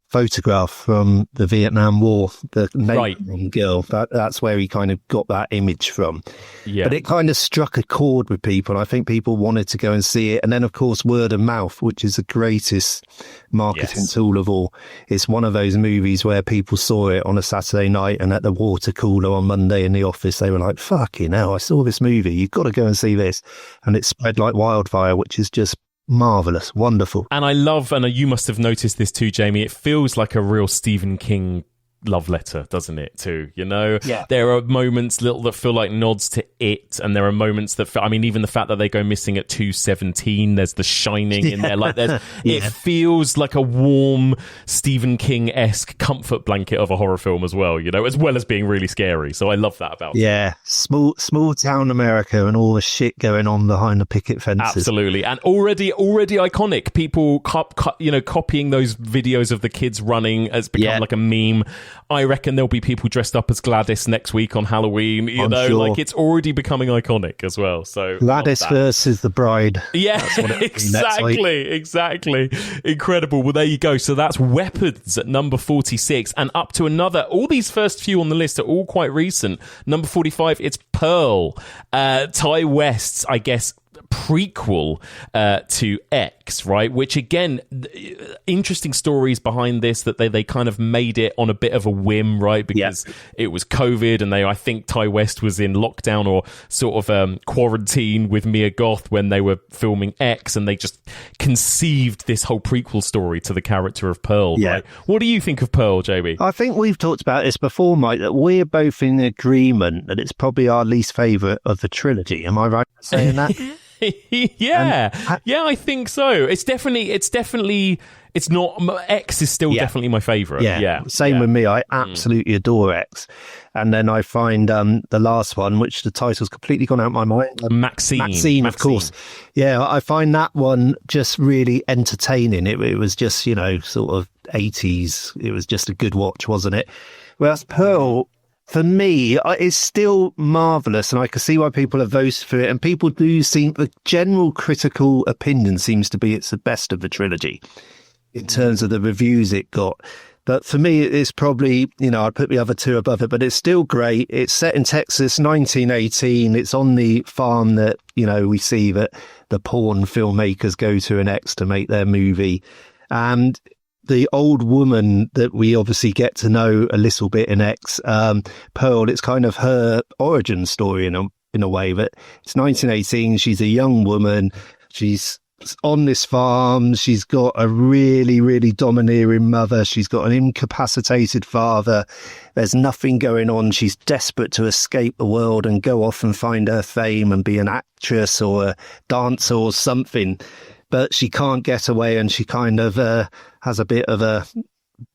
photograph from the Vietnam War, the Navy girl. That's where he kind of got that image from. Yeah. But it kind of struck a chord with people. I think people wanted to go and see it. And then, of course, word of mouth, which is the greatest marketing tool of all. It's one of those movies where people saw it on a Saturday night and at the water cooler on Monday in the office, they were like, fucking hell, I saw this movie. You've got to go and see this. And it spread like wildfire, which is just marvellous, wonderful. And I love, and you must have noticed this too, Jamie, it feels like a real Stephen King love letter, doesn't it, too? You know, there are moments that feel like nods to it, and there are moments that I mean, even the fact that they go missing at 2:17, there's The Shining in there, like there's it feels like a warm Stephen King-esque comfort blanket of a horror film as well, you know, as well as being really scary. So I love that about it. Small town America and all the shit going on behind the picket fences. Absolutely. And already iconic. People copying those videos of the kids running has become like a meme. I reckon there'll be people dressed up as Gladys next week on Halloween. You know, sure. Like it's already becoming iconic as well. So Gladys versus the Bride. Yeah, that's what exactly. Incredible. Well, there you go. So that's Weapons at number 46, and up to another. All these first few on the list are all quite recent. Number 45, it's Pearl. Ty West's, I guess, prequel to X, right? Which again, interesting stories behind this, that they kind of made it on a bit of a whim, right? Because it was COVID, and I think Ty West was in lockdown or sort of quarantine with Mia Goth when they were filming X, and they just conceived this whole prequel story to the character of Pearl. Right? What do you think of Pearl, JB? I think we've talked about this before, Mike, that we're both in agreement that it's probably our least favourite of the trilogy. Am I right in saying that? I think so. It's not, X is still definitely my favourite. Same with me. I absolutely adore X. And then I find the last one, which the title's completely gone out of my mind. Maxine, of course. Yeah, I find that one just really entertaining. It was just, you know, sort of 80s. It was just a good watch, wasn't it? Whereas Pearl, for me, it's still marvellous, and I can see why people have voted for it. And people do seem, the general critical opinion seems to be it's the best of the trilogy in terms of the reviews it got. But for me, it's probably, I'd put the other two above it, but it's still great. It's set in Texas, 1918. It's on the farm that, we see that the porn filmmakers go to in X to make their movie. And the old woman that we obviously get to know a little bit in X, Pearl, it's kind of her origin story in a way. But it's 1918. She's a young woman. She's on this farm. She's got a really, really domineering mother. She's got an incapacitated father. There's nothing going on. She's desperate to escape the world and go off and find her fame and be an actress or a dancer or something. But she can't get away, and she kind of has a bit of a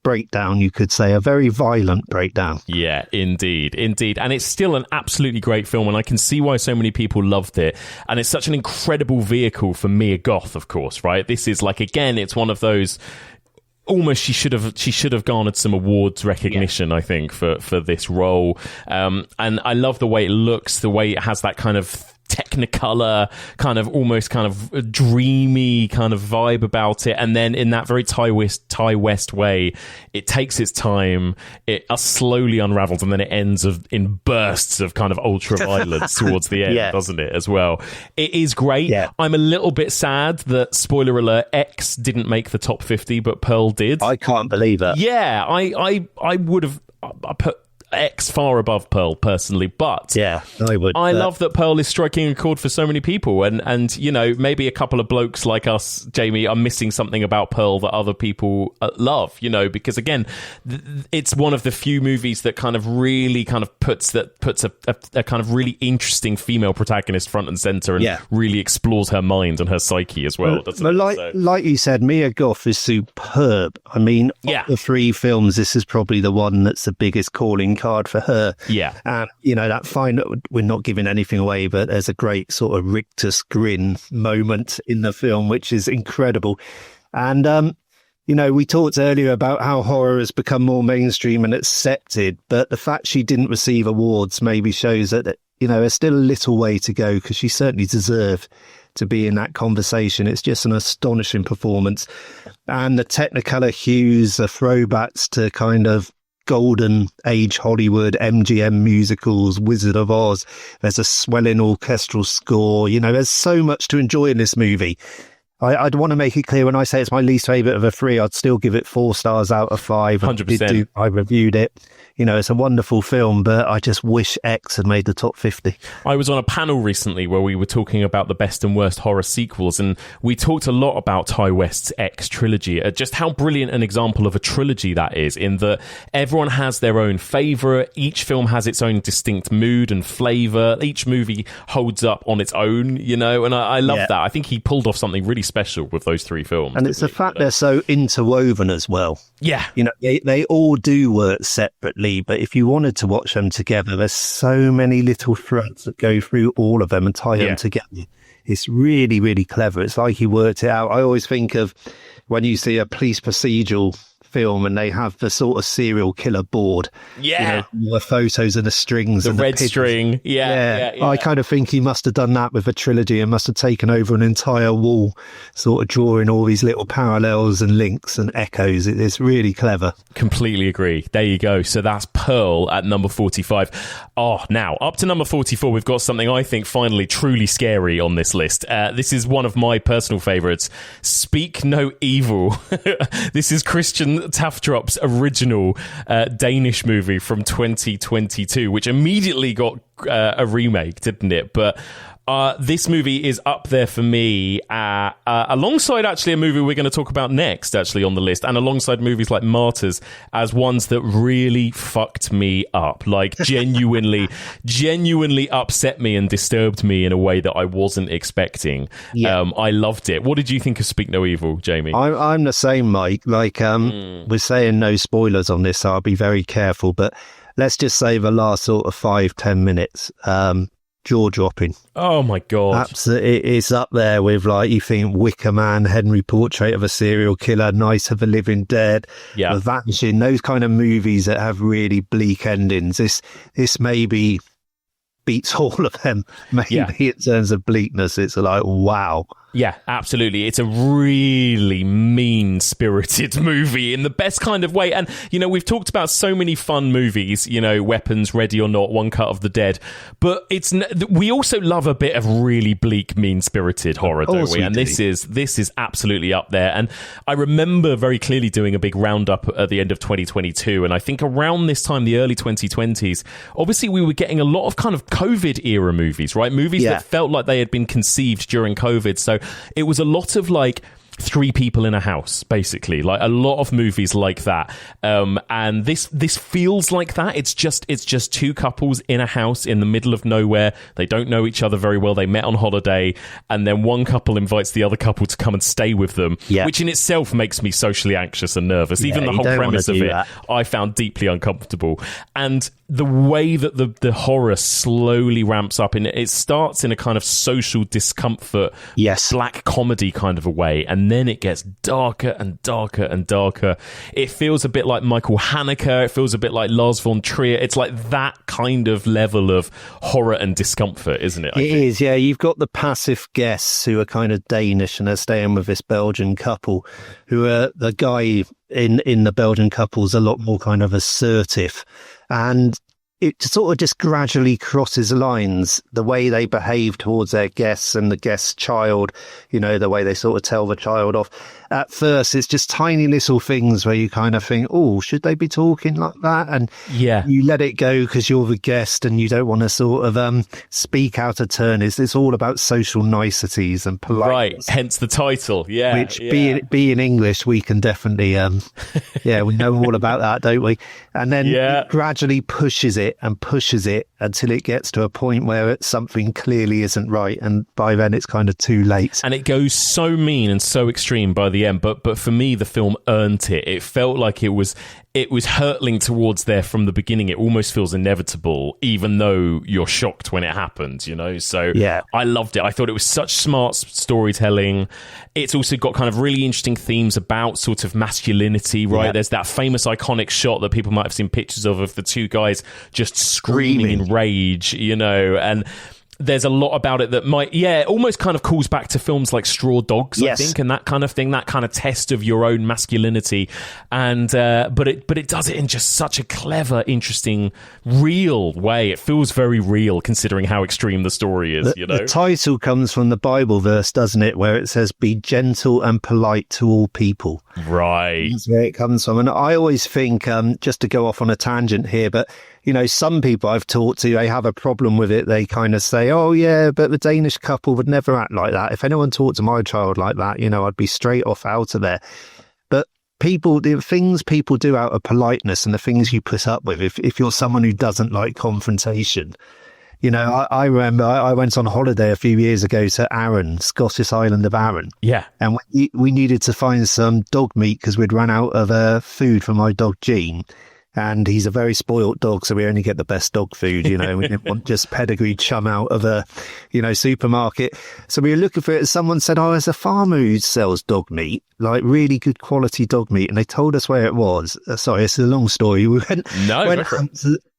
breakdown, you could say, a very violent breakdown. Yeah, indeed. And it's still an absolutely great film, and I can see why so many people loved it. And it's such an incredible vehicle for Mia Goth, of course, right? This is like, again, it's one of those, almost she should have garnered some awards recognition, I think, for this role. And I love the way it looks, the way it has that kind of Technicolor, kind of almost kind of dreamy kind of vibe about it, and then in that very Ty West way, it takes its time, it slowly unravels, and then it ends in bursts of kind of ultra violence towards the end, doesn't it, as well? It is great. I'm a little bit sad that, spoiler alert, X didn't make the top 50, but Pearl did. I can't believe it. I would have put X far above Pearl personally, but I would. I love that Pearl is striking a chord for so many people, and maybe a couple of blokes like us, Jamie, are missing something about Pearl that other people love, because again, it's one of the few movies that kind of really kind of puts a kind of really interesting female protagonist front and center, and really explores her mind and her psyche as well. Like you said, Mia Goth is superb. I mean, of the three films, this is probably the one that's the biggest calling card for her. And that fine, we're not giving anything away, but there's a great sort of rictus grin moment in the film, which is incredible. And we talked earlier about how horror has become more mainstream and accepted, but the fact she didn't receive awards maybe shows that there's still a little way to go, because she certainly deserved to be in that conversation. It's just an astonishing performance, and the Technicolor hues, the throwbacks to kind of golden age Hollywood, MGM musicals, Wizard of Oz. There's a swelling orchestral score. There's so much to enjoy in this movie. I'd want to make it clear, when I say it's my least favourite of the three, I'd still give it 4 stars out of 5. 100%. I reviewed it. It's a wonderful film, but I just wish X had made the top 50. I was on a panel recently where we were talking about the best and worst horror sequels, and we talked a lot about Ty West's X trilogy, just how brilliant an example of a trilogy that is, in that everyone has their own favourite, each film has its own distinct mood and flavour, each movie holds up on its own, and I love that. I think he pulled off something really special with those 3 films. And it's the fact they're so interwoven as well. They all do work separately, but if you wanted to watch them together, there's so many little threads that go through all of them and tie them together. It's really, really clever. It's like he worked it out. I always think of when you see a police procedural film and they have the sort of serial killer board. The photos and the strings. The and red the string. I kind of think he must have done that with a trilogy and must have taken over an entire wall, sort of drawing all these little parallels and links and echoes. It's really clever. Completely agree. There you go. So that's Pearl at number 45. Now, up to number 44, we've got something I think finally truly scary on this list. This is one of my personal favourites. Speak No Evil. This is Christian Taftrop's original Danish movie from 2022, which immediately got a remake, didn't it? But this movie is up there for me, alongside actually a movie we're going to talk about next, actually, on the list, and alongside movies like Martyrs, as ones that really fucked me up, like genuinely upset me and disturbed me in a way that I wasn't expecting. I loved it. What did you think of Speak No Evil, Jamie? I'm the same, Mike. We're saying no spoilers on this, so I'll be very careful, but let's just say the last sort of 5-10 minutes, jaw-dropping. Oh my god. Absolutely. It's up there with, you think Wicker Man, Henry Portrait of a Serial Killer, Night of the Living Dead, The Vanishing, those kind of movies that have really bleak endings. This maybe beats all of them, maybe in terms of bleakness. It's like, wow. Yeah, absolutely. It's a really mean-spirited movie in the best kind of way. And, you know, we've talked about so many fun movies, you know, Weapons, Ready or Not, One Cut of the Dead. But we also love a bit of really bleak, mean-spirited horror, don't we? And this is absolutely up there. And I remember very clearly doing a big roundup at the end of 2022. And I think around this time, the early 2020s, obviously we were getting a lot of kind of COVID-era movies, right? Movies that felt like they had been conceived during COVID. So it was a lot of like three people in a house, basically, like a lot of movies like that. And this feels like that. It's just two couples in a house in the middle of nowhere. They don't know each other very well. They met on holiday, and then one couple invites the other couple to come and stay with them, which in itself makes me socially anxious and nervous. Even the whole premise of it, I found deeply uncomfortable. And the way that the horror slowly ramps up, and it starts in a kind of social discomfort, black comedy kind of a way, and then it gets darker and darker and darker. It feels a bit like Michael Haneke. It feels a bit like Lars von Trier. It's like that kind of level of horror and discomfort, isn't it? It is, yeah. You've got the passive guests who are kind of Danish, and they're staying with this Belgian couple who are, the guy in the Belgian couple's a lot more kind of assertive. And it sort of just gradually crosses lines, the way they behave towards their guests and the guest's child, you know, the way they sort of tell the child off. At first, it's just tiny little things where you kind of think, oh, should they be talking like that? And you let it go because you're the guest and you don't want to sort of beak out of turn. It's all about social niceties and politeness. Right, hence the title, Which, being English, we can definitely, we know all about that, don't we? And then it gradually pushes it until it gets to a point where something clearly isn't right, and by then it's kind of too late. And it goes so mean and so extreme by the end, but for me the film earned it. It felt like it was hurtling towards there from the beginning. It almost feels inevitable, even though you're shocked when it happens, you know? So I loved it. I thought it was such smart storytelling. It's also got kind of really interesting themes about sort of masculinity, right? There's that famous iconic shot that people might have seen pictures of the two guys just screaming in rage, you know, and there's a lot about it that might, almost kind of calls back to films like Straw Dogs, I think, and that kind of thing, that kind of test of your own masculinity. And but it does it in just such a clever, interesting, real way. It feels very real considering how extreme the story is. You know, the title comes from the Bible verse, doesn't it, where it says, "Be gentle and polite to all people." Right, that's where it comes from. And I always think, just to go off on a tangent here, but you know, some people I've talked to, they have a problem with it. They kind of say, oh, yeah, but the Danish couple would never act like that. If anyone talked to my child like that, you know, I'd be straight off out of there. But the things people do out of politeness and the things you put up with, if you're someone who doesn't like confrontation, you know, I remember I went on holiday a few years ago to Arran, Scottish island of Arran. Yeah. And we needed to find some dog meat because we'd run out of food for my dog, Jean. And he's a very spoilt dog, so we only get the best dog food, you know. We didn't want just pedigree chum out of a, you know, supermarket. So we were looking for it, and someone said, oh, there's a farmer who sells dog meat, like really good quality dog meat. And they told us where it was. Sorry, it's a long story. We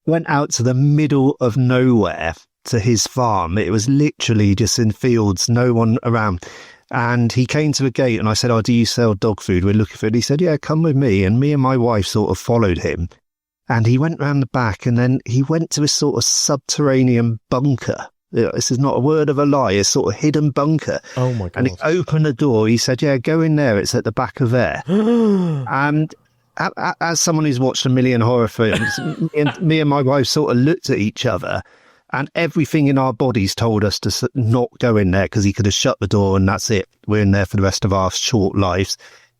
went out to the middle of nowhere to his farm. It was literally just in fields, no one around. And he came to the gate and I said, oh, do you sell dog food? We're looking for it. He said, yeah, come with me. And me and my wife sort of followed him. And he went round the back and then he went to a sort of subterranean bunker. This is not a word of a lie, a sort of hidden bunker. Oh, my God. And he opened the door. He said, yeah, go in there. It's at the back of there. And as someone who's watched a million horror films, me and my wife sort of looked at each other. And everything in our bodies told us to not go in there because he could have shut the door and that's it. We're in there for the rest of our short lives.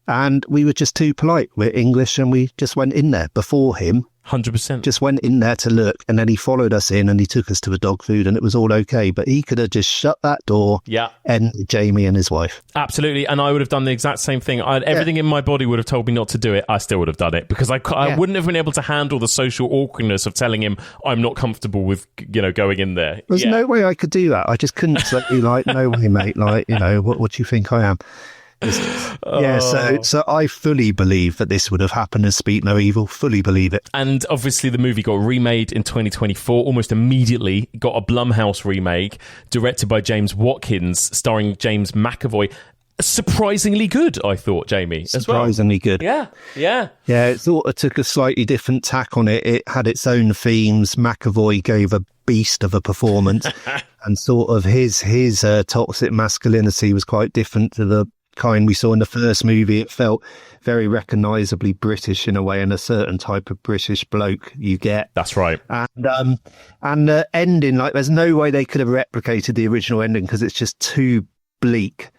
And we were just too polite. We're English and we just went in there before him. 100%. Just went in there to look, and then he followed us in and he took us to the dog food and it was all okay. But he could have just shut that door and Jamie and his wife. Absolutely. And I would have done the exact same thing. Everything in my body would have told me not to do it. I still would have done it because I wouldn't have been able to handle the social awkwardness of telling him I'm not comfortable with, you know, going in there. There's no way I could do that. I just couldn't say, like, no way, mate. Like, you know, what do you think I am? So I fully believe that this would have happened in Speak No Evil. Fully believe it. And obviously the movie got remade in 2024, almost immediately. Got a Blumhouse remake, directed by James Watkins, starring James McAvoy. Surprisingly good, I thought, Jamie. Surprisingly good. Yeah. It sort of took a slightly different tack on it. It had its own themes. McAvoy gave a beast of a performance, and sort of his toxic masculinity was quite different to the kind we saw in the first movie. It felt very recognisably British in a way, and a certain type of British bloke you get. That's right. And the ending, like, there's no way they could have replicated the original ending because it's just too bleak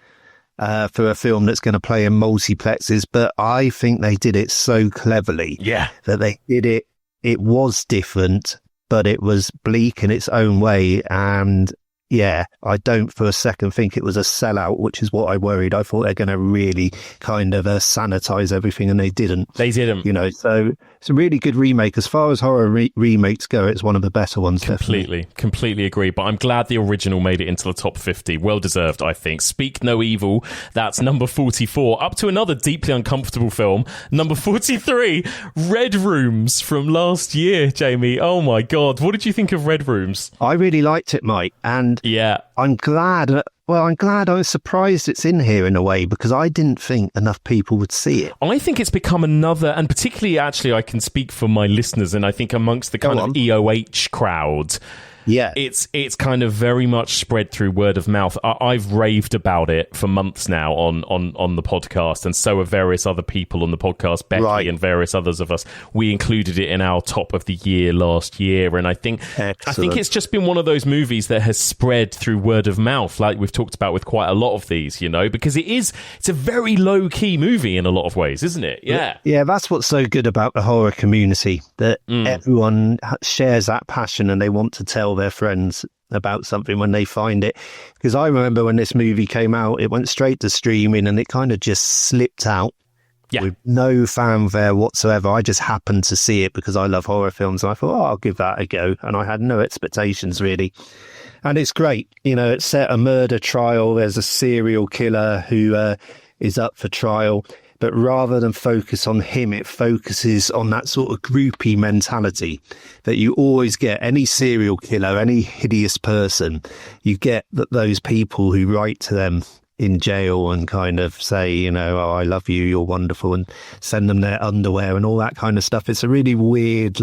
for a film that's going to play in multiplexes. But I think they did it so cleverly that they did it. It was different, but it was bleak in its own way. And I don't for a second think it was a sellout, which is what I worried. I thought they're going to really kind of sanitize everything, and they didn't. So it's a really good remake. As far as horror remakes go, it's one of the better ones. Completely agree. But I'm glad the original made it into the top 50. Well deserved, I think. Speak No Evil, that's number 44. Up to another deeply uncomfortable film, number 43, Red Rooms from last year, Jamie. Oh my God. What did you think of Red Rooms? I really liked it, Mike. And I'm glad. I'm surprised it's in here in a way, because I didn't think enough people would see it. I think it's become another, and particularly actually I can speak for my listeners, and I think amongst the kind of EOH crowd, it's kind of very much spread through word of mouth. I've raved about it for months now on the podcast, and so have various other people on the podcast, Becky and various others of us. We included it in our top of the year last year, and I think it's just been one of those movies that has spread through word of mouth, like we've talked about with quite a lot of these, because it's a very low key movie in a lot of ways, isn't it? Yeah, that's what's so good about the horror community, that everyone shares that passion and they want to tell their friends about something when they find it. Because I remember when this movie came out, it went straight to streaming and it kind of just slipped out with no fanfare whatsoever. I just happened to see it because I love horror films, and I thought, I'll give that a go, and I had no expectations really. And it's great. It's set a murder trial. There's a serial killer who is up for trial. But rather than focus on him, it focuses on that sort of groupie mentality that you always get. Any serial killer, any hideous person, you get those people who write to them in jail and kind of say, I love you, you're wonderful, and send them their underwear and all that kind of stuff. It's a really weird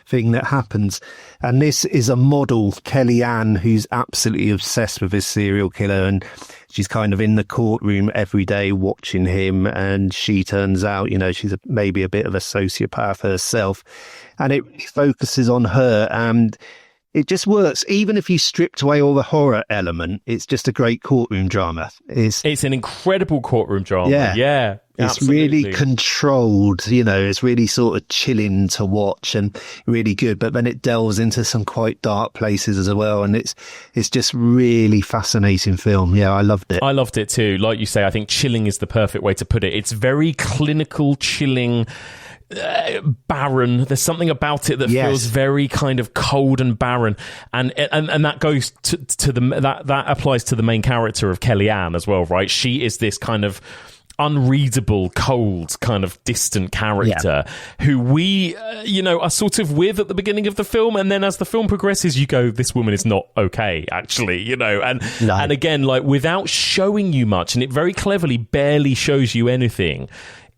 thing that happens. And this is a model, Kellyanne, who's absolutely obsessed with this serial killer, and she's kind of in the courtroom every day watching him, and she turns out, she's maybe a bit of a sociopath herself, and it really focuses on her, and it just works. Even if you stripped away all the horror element, it's just a great courtroom drama. It's an incredible courtroom drama. Yeah. It's absolutely. Really controlled, it's really sort of chilling to watch and really good. But then it delves into some quite dark places as well. And it's just really fascinating film. Yeah, I loved it. I loved it too. Like you say, I think chilling is the perfect way to put it. It's very clinical, chilling, barren. There's something about it that feels very kind of cold and barren, and that goes to that applies to the main character of Kellyanne as well, right? She is this kind of unreadable, cold, kind of distant character who we, are sort of with at the beginning of the film, and then as the film progresses, you go, this woman is not okay, actually, and again, without showing you much, and it very cleverly barely shows you anything.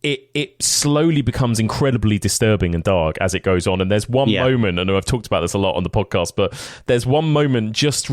It slowly becomes incredibly disturbing and dark as it goes on. And there's one moment, I know I've talked about this a lot on the podcast, but there's one moment just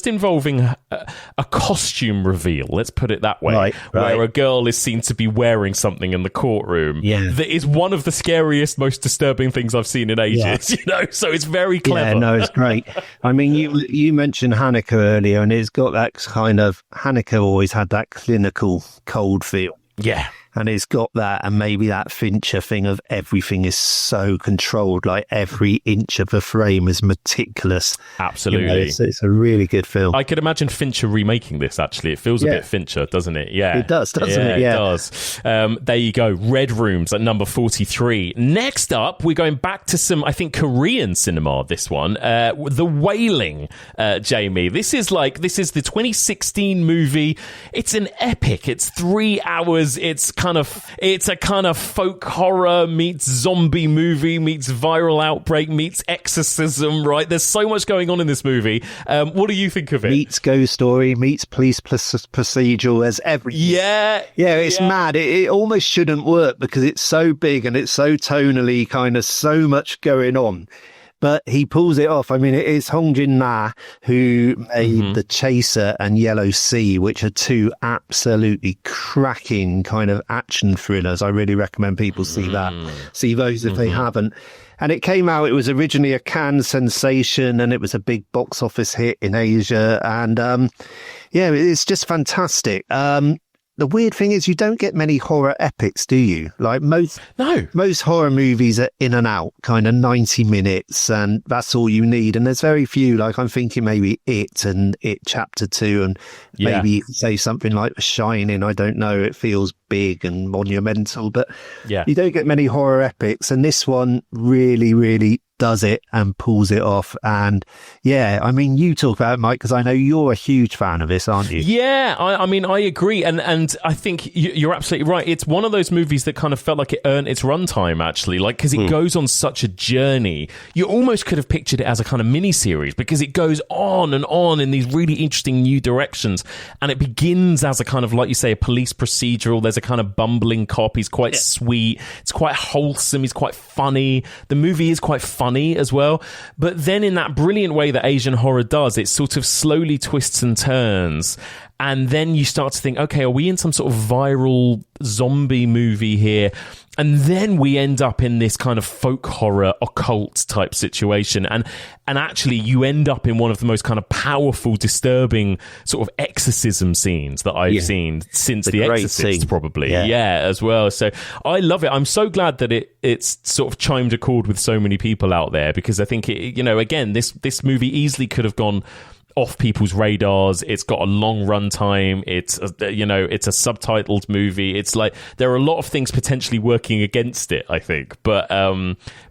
involving a costume reveal, let's put it that way, where a girl is seen to be wearing something in the courtroom that is one of the scariest, most disturbing things I've seen in ages, so it's very clever. Yeah, no, it's great. I mean, you mentioned Hanukkah earlier, and it's got that kind of, Hanukkah always had that clinical, cold feel. Yeah. And it's got that, and maybe that Fincher thing of everything is so controlled, like every inch of a frame is meticulous. Absolutely. It's a really good film. I could imagine Fincher remaking this, actually. It feels a bit Fincher, doesn't it? Yeah. It does, doesn't it? Yeah, it does. There you go. Red Rooms at number 43. Next up, we're going back to some, I think, Korean cinema, this one. The Wailing, Jamie. This is the 2016 movie. It's an epic. It's 3 hours. It's a kind of folk horror meets zombie movie meets viral outbreak meets exorcism, right? There's so much going on in this movie. What do you think of it? Meets ghost story, meets police procedural, there's everything. Yeah, it's mad. It almost shouldn't work because it's so big and it's so tonally kind of so much going on. But he pulls it off. I mean, it is Hong Jin-na who made The Chaser and Yellow Sea, which are two absolutely cracking kind of action thrillers. I really recommend people see those if they haven't. And it came out, it was originally a Cannes sensation and it was a big box office hit in Asia. And it's just fantastic. The weird thing is you don't get many horror epics, do you? Like most horror movies are in and out, kind of 90 minutes, and that's all you need. And there's very few, like I'm thinking maybe It and It Chapter 2, and maybe you could say something like The Shining. I don't know. It feels big and monumental, but you don't get many horror epics. And this one really, really does it and pulls it off. And I mean, you talk about it, Mike, because I know you're a huge fan of this, aren't you? Yeah, I mean, I agree. And I think you're absolutely right. It's one of those movies that kind of felt like it earned its runtime, actually, like, because it goes on such a journey. You almost could have pictured it as a kind of mini-series because it goes on and on in these really interesting new directions. And it begins as a kind of, like you say, a police procedural. There's a kind of bumbling cop. He's quite sweet. It's quite wholesome. He's quite funny. The movie is quite funny as well, but then in that brilliant way that Asian horror does, it sort of slowly twists and turns, and then you start to think, okay, are we in some sort of viral zombie movie here? And then we end up in this kind of folk horror occult type situation, and actually you end up in one of the most kind of powerful, disturbing sort of exorcism scenes that I've seen since The Exorcist, probably. As well. So I love it. I'm so glad that it's sort of chimed a chord with so many people out there, because I think again, this movie easily could have gone off people's radars. It's got a long run time. It's a subtitled movie. It's like there are a lot of things potentially working against it, I think, but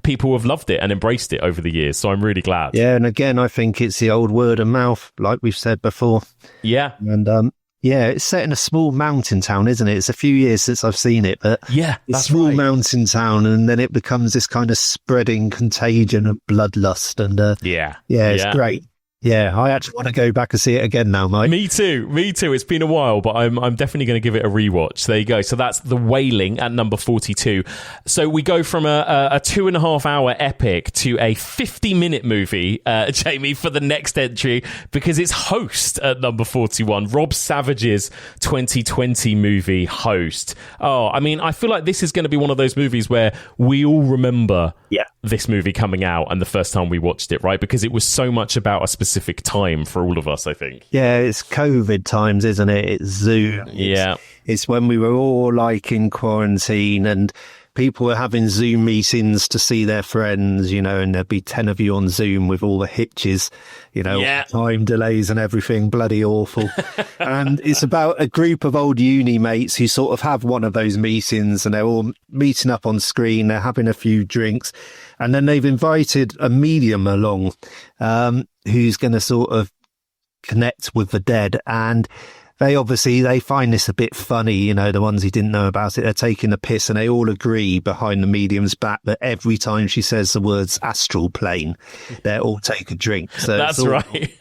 people have loved it and embraced it over the years, so I'm really glad. And again, I think it's the old word of mouth, like we've said before. And it's set in a small mountain town, isn't it? It's a few years since I've seen it, but that's a small right. mountain town, and then it becomes this kind of spreading contagion of bloodlust, and it's great. I actually want to go back and see it again now, Mike. Me too. It's been a while, but I'm definitely going to give it a rewatch. There you go. So that's The Wailing at number 42. So we go from a 2.5 hour epic to a 50-minute movie, Jamie, for the next entry, because it's Host at number 41. Rob Savage's 2020 movie, Host. Oh, I mean, I feel like this is going to be one of those movies where we all remember this movie coming out and the first time we watched it, right? Because it was so much about a specific time for all of us, I think. Yeah, it's COVID times, isn't it? It's Zoom. It's when we were all like in quarantine and people were having Zoom meetings to see their friends, and there'd be 10 of you on Zoom with all the hitches, time delays and everything, bloody awful. And it's about a group of old uni mates who sort of have one of those meetings, and they're all meeting up on screen, they're having a few drinks, and then they've invited a medium along, who's going to sort of connect with the dead. And they find this a bit funny, the ones who didn't know about it, they're taking the piss, and they all agree behind the medium's back that every time she says the words astral plane, they all take a drink. So that's right.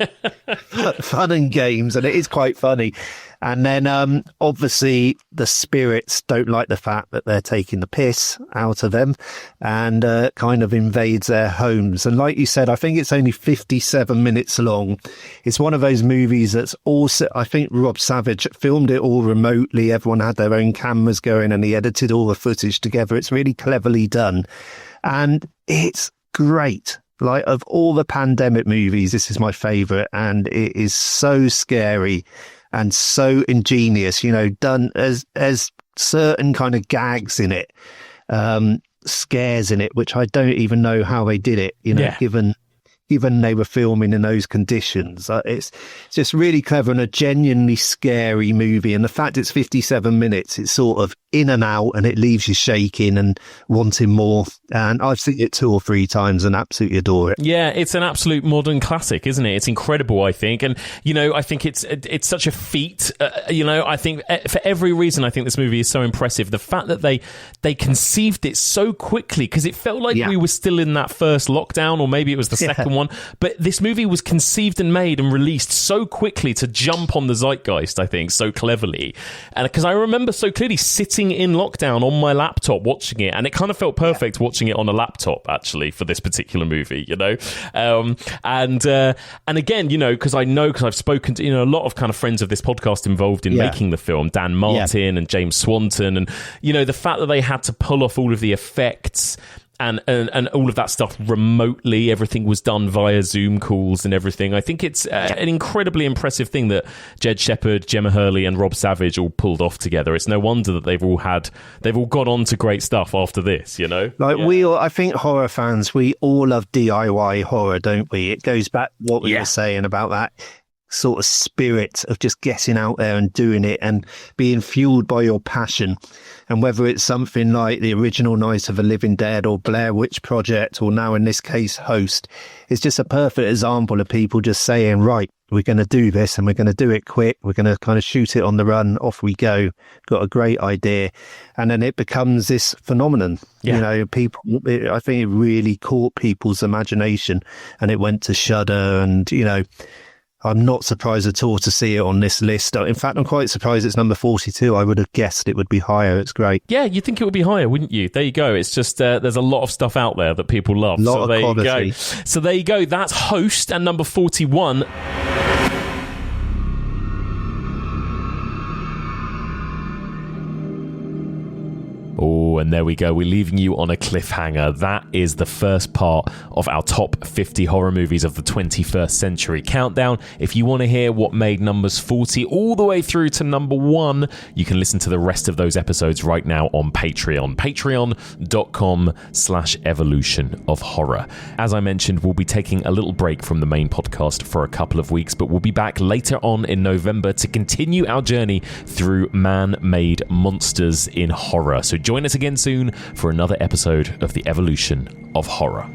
Fun and games, and it is quite funny. And then obviously the spirits don't like the fact that they're taking the piss out of them, and kind of invades their homes. And like you said, I think it's only 57 minutes long. It's one of those movies that's also, I think Rob Savage filmed it all remotely. Everyone had their own cameras going and he edited all the footage together. It's really cleverly done. And it's great. Like, of all the pandemic movies, this is my favourite, and it is so scary and so ingenious, done as certain kind of gags in it, scares in it, which I don't even know how they did it, given they were filming in those conditions. It's just really clever and a genuinely scary movie. And the fact it's 57 minutes, it's sort of in and out, and it leaves you shaking and wanting more. And I've seen it 2 or 3 times and absolutely adore it. Yeah, it's an absolute modern classic, isn't it? It's incredible, I think. And, I think it's such a feat. I think for every reason, I think this movie is so impressive. The fact that they conceived it so quickly, because it felt like we were still in that first lockdown, or maybe it was the second one. But this movie was conceived and made and released so quickly to jump on the zeitgeist, I think, so cleverly. And because I remember so clearly sitting in lockdown on my laptop watching it, and it kind of felt perfect watching it on a laptop, actually, for this particular movie, and again, because I've spoken to a lot of kind of friends of this podcast involved in making the film, Dan Martin and James Swanton, and the fact that they had to pull off all of the effects and all of that stuff remotely. Everything was done via Zoom calls and everything. I think it's an incredibly impressive thing that Jed Shepard, Gemma Hurley and Rob Savage all pulled off together. It's no wonder that they've all gone on to great stuff after this, I think horror fans, we all love DIY horror, don't we? It goes back what we were saying about that sort of spirit of just getting out there and doing it and being fueled by your passion. And whether it's something like the original Night of the Living Dead or Blair Witch Project, or now in this case Host, it's just a perfect example of people just saying, right, we're going to do this and we're going to do it quick. We're going to kind of shoot it on the run. Off we go. Got a great idea. And then it becomes this phenomenon. I think it really caught people's imagination, and it went to Shudder, and, I'm not surprised at all to see it on this list. In fact, I'm quite surprised it's number 42. I would have guessed it would be higher. It's great. Yeah, you'd think it would be higher, wouldn't you? There you go. It's just there's a lot of stuff out there that people love. Lot of quality. You go. So there you go. That's Host, and number 41. Oh, and there we go. We're leaving you on a cliffhanger. That is the first part of our top 50 horror movies of the 21st century countdown. If you want to hear what made numbers 40 all the way through to number 1, you can listen to the rest of those episodes right now on Patreon. Patreon.com/evolution of horror. As I mentioned, we'll be taking a little break from the main podcast for a couple of weeks, but we'll be back later on in November to continue our journey through man-made monsters in horror. So join us again soon for another episode of the Evolution of Horror.